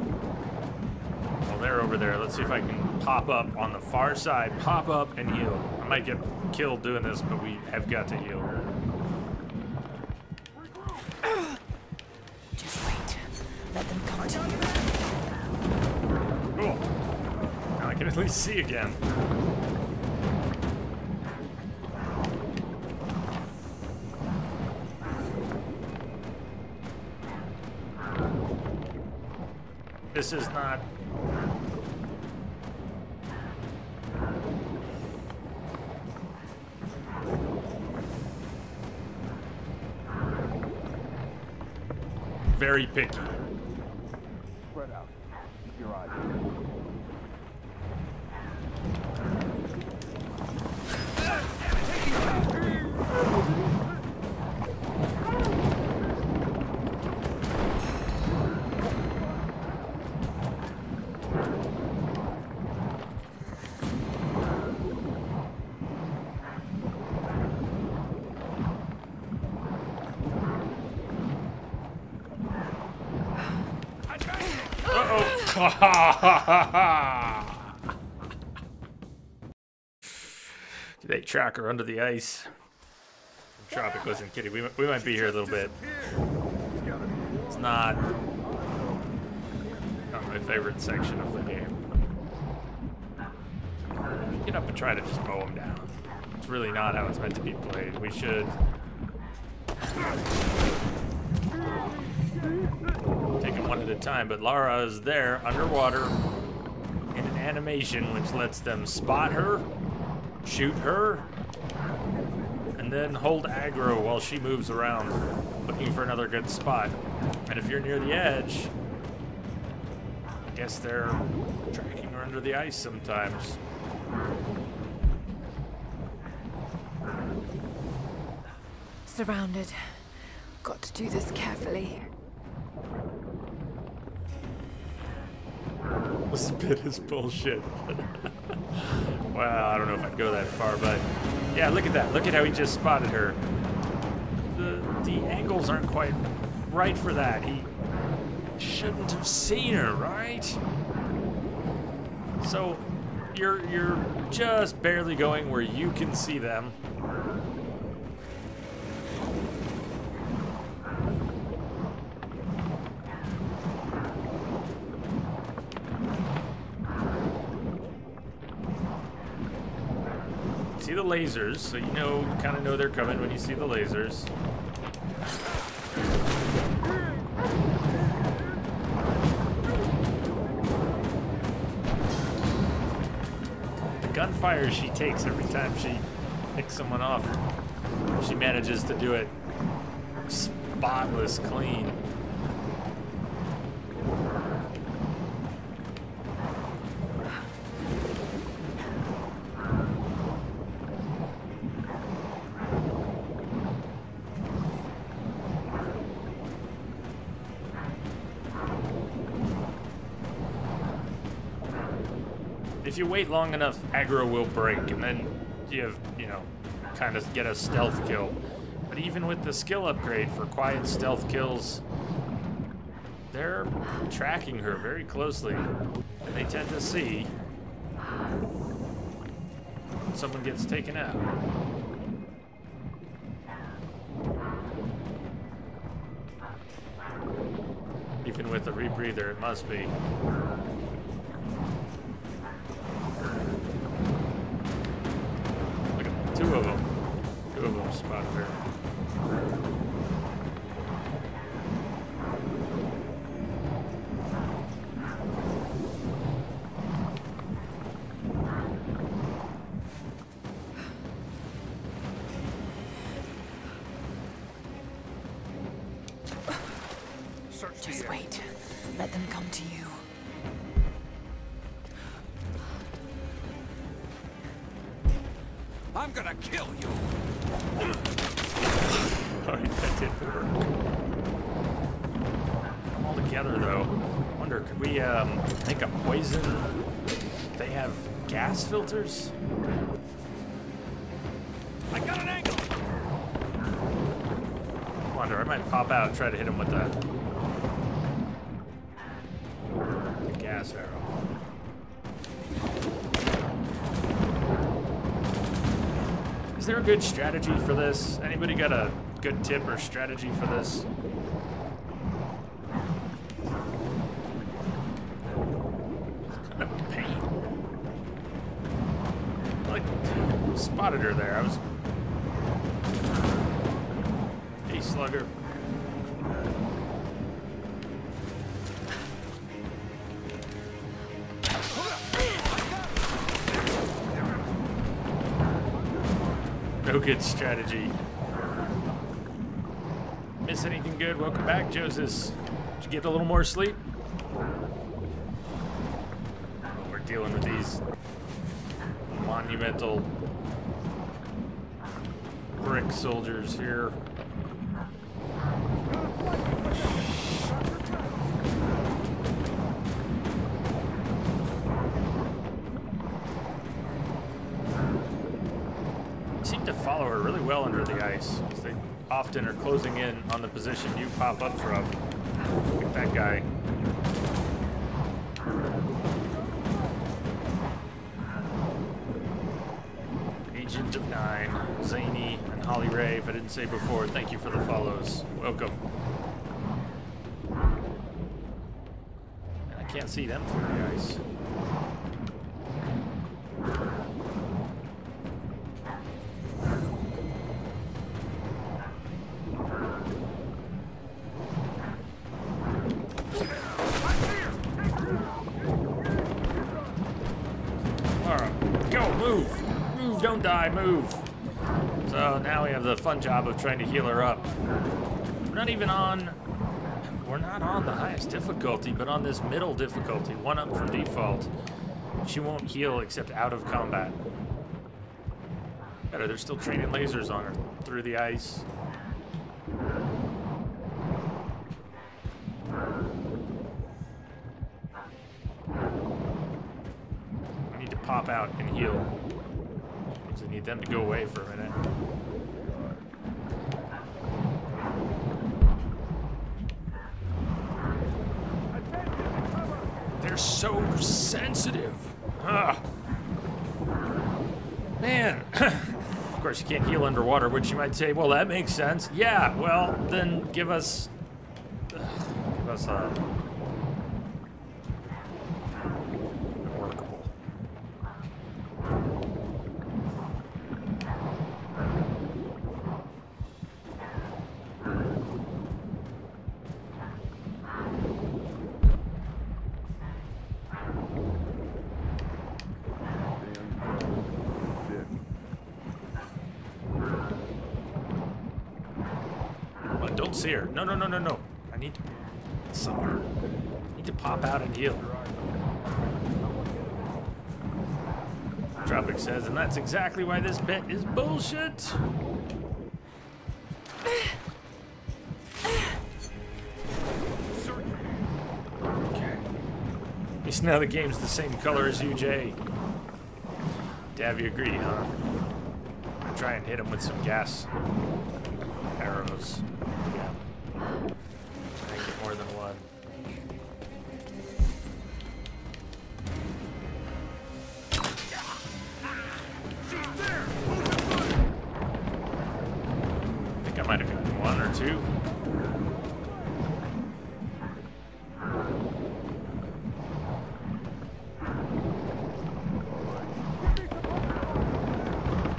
Well, they're over there. Let's see if I can pop up on the far side. Pop up and heal. I might get killed doing this, but we have got to heal. Just wait. Let them come to you. Cool. Now I can at least see again. This is not... very picky. Spread out. Keep your eyes. They track her under the ice. Tropic wasn't kidding. We might be here a little bit. It's not my favorite section of the game. Get up and try to just mow him down. It's really not how it's meant to be played. We should take them one at a time, but Lara is there underwater in an animation which lets them spot her, shoot her, and then hold aggro while she moves around looking for another good spot. And if you're near the edge, I guess they're tracking her under the ice sometimes. Surrounded. Got to do this carefully. This bit is bullshit. Well, I don't know if I'd go that far, but yeah, look at that. Look at how he just spotted her. The angles aren't quite right for that. He shouldn't have seen her, right? So you're just barely going where you can see them. See the lasers, so you kind of know they're coming when you see the lasers. The gunfire she takes every time she picks someone off, she manages to do it spotless clean. If you wait long enough, aggro will break, and then you kind of get a stealth kill. But even with the skill upgrade for quiet stealth kills, they're tracking her very closely, and they tend to see when someone gets taken out. Even with the rebreather, it must be. Two of them spotted her. Just wait. Let them come to you. I'm gonna kill you! Alright, that did work. All together, though. Wonder, could we make a poison? They have gas filters? I got an angle! Wonder, I might pop out and try to hit him with the gas arrow. Is there a good strategy for this? Anybody got a good tip or strategy for this? It's kind of a pain. I spotted her there. I was... Hey, slugger. No good strategy. Miss anything good? Welcome back, Joseph. Did you get a little more sleep? We're dealing with these monumental brick soldiers here. Seem to follow her really well under the ice. They often are closing in on the position you pop up from. Look at that guy. Agent of Nine, Zany, and Holly Ray, if I didn't say before, thank you for the follows. Welcome. And I can't see them through the ice. Don't die, move. So now we have the fun job of trying to heal her up. We're not on the highest difficulty, but on this middle difficulty, 1 up from default. She won't heal except out of combat. Better, they're still training lasers on her through the ice. I need to pop out and heal. I need them to go away for a minute. They're so sensitive. Ah. Man. Of course, you can't heal underwater, which you might say, well, that makes sense. Yeah, well, then give us a... Don't see her. No. I need to see her. I need to pop out and heal. Tropic says, and that's exactly why this bit is bullshit. Okay. At least now the game's the same color as you, Jay. Dav, you agree, huh? I'm gonna try and hit him with some gas arrows. Yeah. I think get more than one. I think I might have gotten 1 or 2.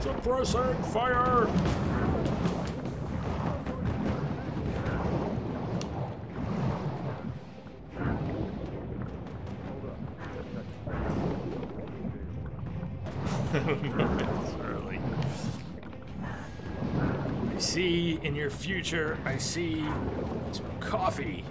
Suppressing fire! It's early. I see in your future, I see some coffee.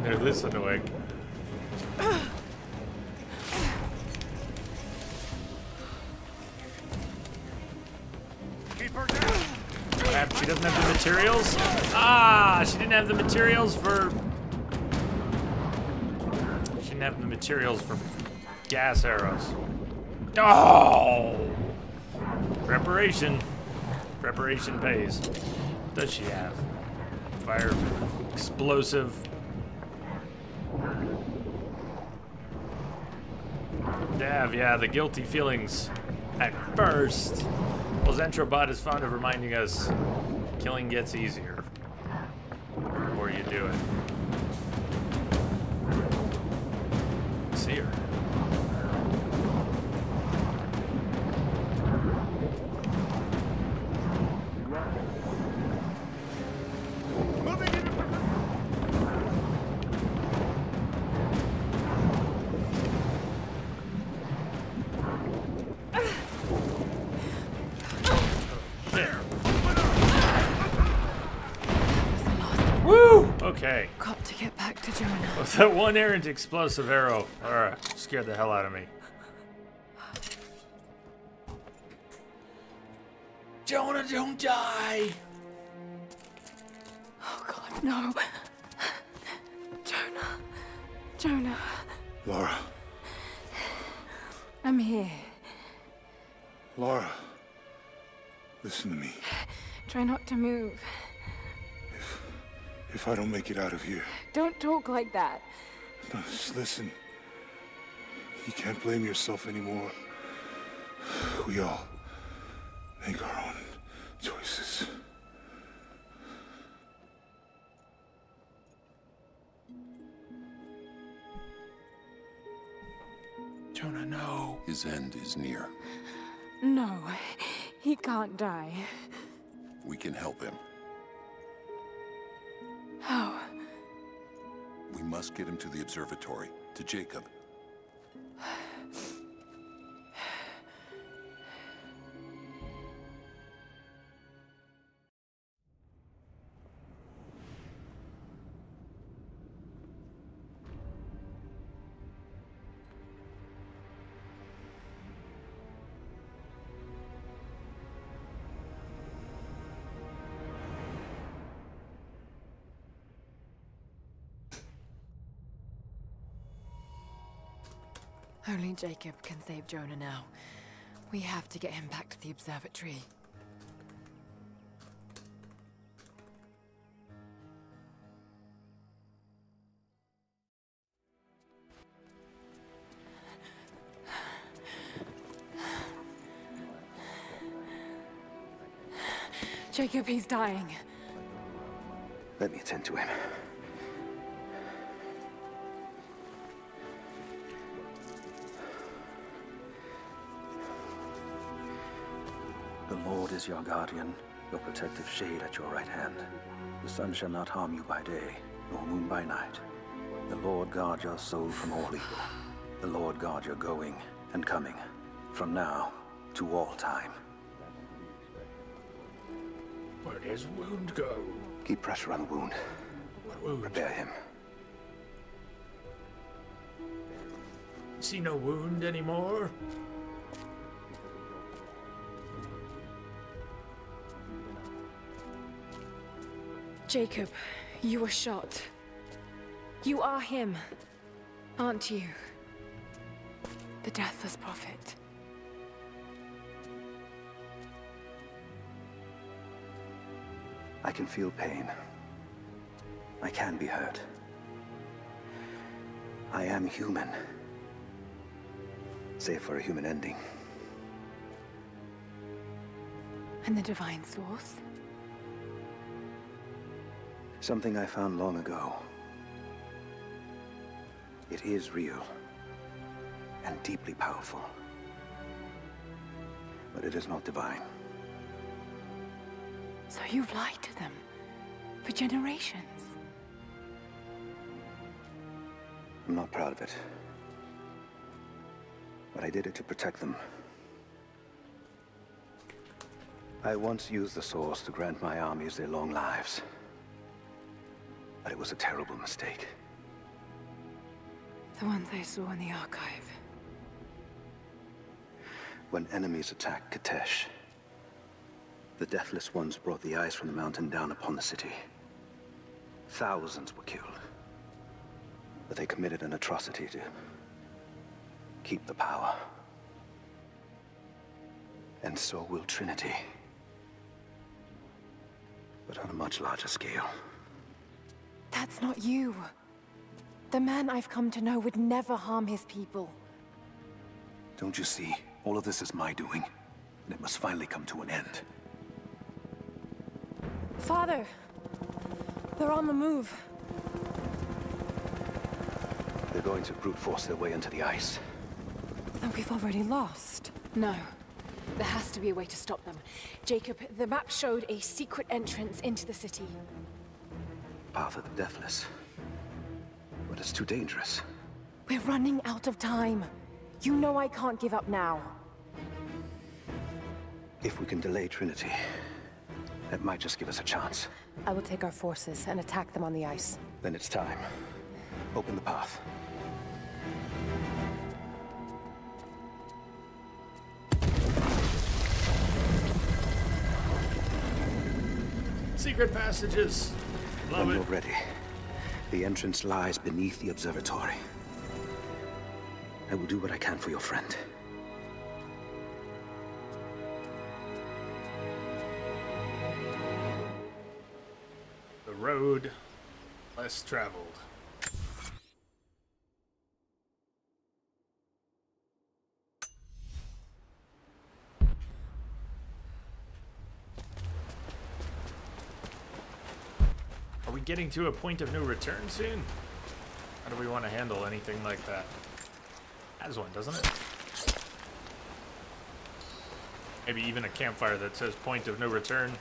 They're this annoying. happened? She doesn't have the materials? Ah, she didn't have the materials for... She didn't have the materials for gas arrows. Oh! Preparation. Preparation pays. What does she have? Fire, explosive. Dav, yeah, the guilty feelings at first. Well, Zentrobot is fond of reminding us killing gets easier the more you do it. See her. Okay. Got to get back to Jonah. With that one errant explosive arrow, alright, scared the hell out of me. Jonah, don't die! Oh God, no. Jonah. Jonah. Lara. I'm here. Lara. Listen to me. Try not to move. If I don't make it out of here... Don't talk like that. No, just listen. You can't blame yourself anymore. We all make our own choices. Jonah, no. His end is near. No, he can't die. We can help him. How? We must get him to the observatory, to Jacob. Only Jacob can save Jonah now. We have to get him back to the observatory. Jacob, he's dying. Let me attend to him. The Lord is your guardian, your protective shade at your right hand. The sun shall not harm you by day, nor moon by night. The Lord guard your soul from all evil. The Lord guard your going and coming, from now to all time. Where does wound go? Keep pressure on the wound. What wound? Prepare him. See no wound anymore? Jacob, you were shot. You are him, aren't you? The Deathless Prophet. I can feel pain. I can be hurt. I am human. Save for a human ending. And the Divine Source? Something I found long ago. It is real and deeply powerful. But it is not divine. So you've lied to them for generations. I'm not proud of it. But I did it to protect them. I once used the Source to grant my armies their long lives. But it was a terrible mistake. The ones I saw in the archive. When enemies attacked Kitezh, The Deathless Ones brought the ice from the mountain down upon the city. Thousands were killed. But they committed an atrocity to keep the power. And so will Trinity. But on a much larger scale. That's not you. The man I've come to know would never harm his people. Don't you see? All of this is my doing. And it must finally come to an end. Father! They're on the move. They're going to brute force their way into the ice. Then we've already lost. No. There has to be a way to stop them. Jacob, the map showed a secret entrance into the city. Path of the Deathless. But it's too dangerous. We're running out of time. You know I can't give up now. If we can delay Trinity, that might just give us a chance. I will take our forces and attack them on the ice. Then it's time. Open the path. Secret passages. Love when it. You're ready. The entrance lies beneath the observatory. I will do what I can for your friend. The road less traveled. Are we getting to a point of no return soon? How do we want to handle anything like that? Has one, doesn't it? Maybe even a campfire that says point of no return.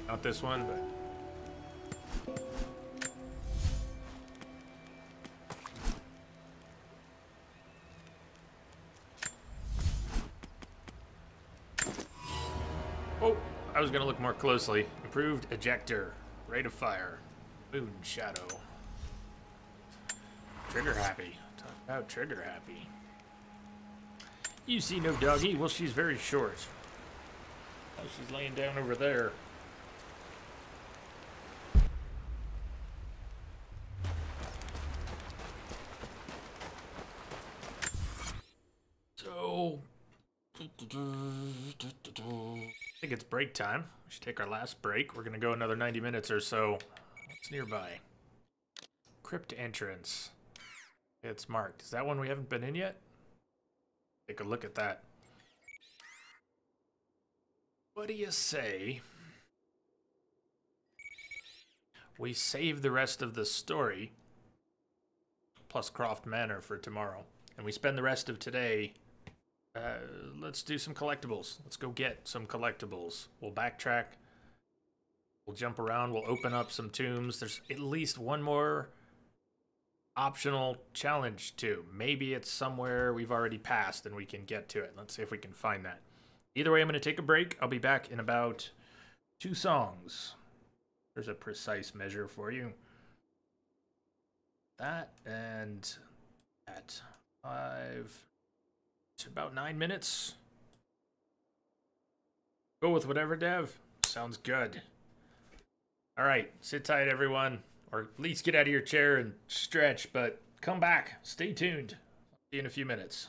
Not this one, but... Oh, I was gonna look more closely. Improved ejector. Rate of fire. Moon shadow. Trigger happy. Talk about trigger happy. You see no doggy? Well, she's very short. Oh, she's laying down over there. So... I think it's break time. We should take our last break. We're gonna go another 90 minutes or so. What's nearby? Crypt entrance. It's marked. Is that one we haven't been in yet? Take a look at that. What do you say we save the rest of the story plus Croft Manor for tomorrow, and we spend the rest of today let's do some collectibles. Let's go get some collectibles. We'll backtrack. We'll jump around. We'll open up some tombs. There's at least one more optional challenge too. Maybe it's somewhere we've already passed and we can get to it. Let's see if we can find that. Either way, I'm going to take a break. I'll be back in about 2 songs. There's a precise measure for you. That and that. 5... to about 9 minutes. Go with whatever, Dev. Sounds good. All right, sit tight, everyone. Or at least get out of your chair and stretch, but come back. Stay tuned. See you in a few minutes.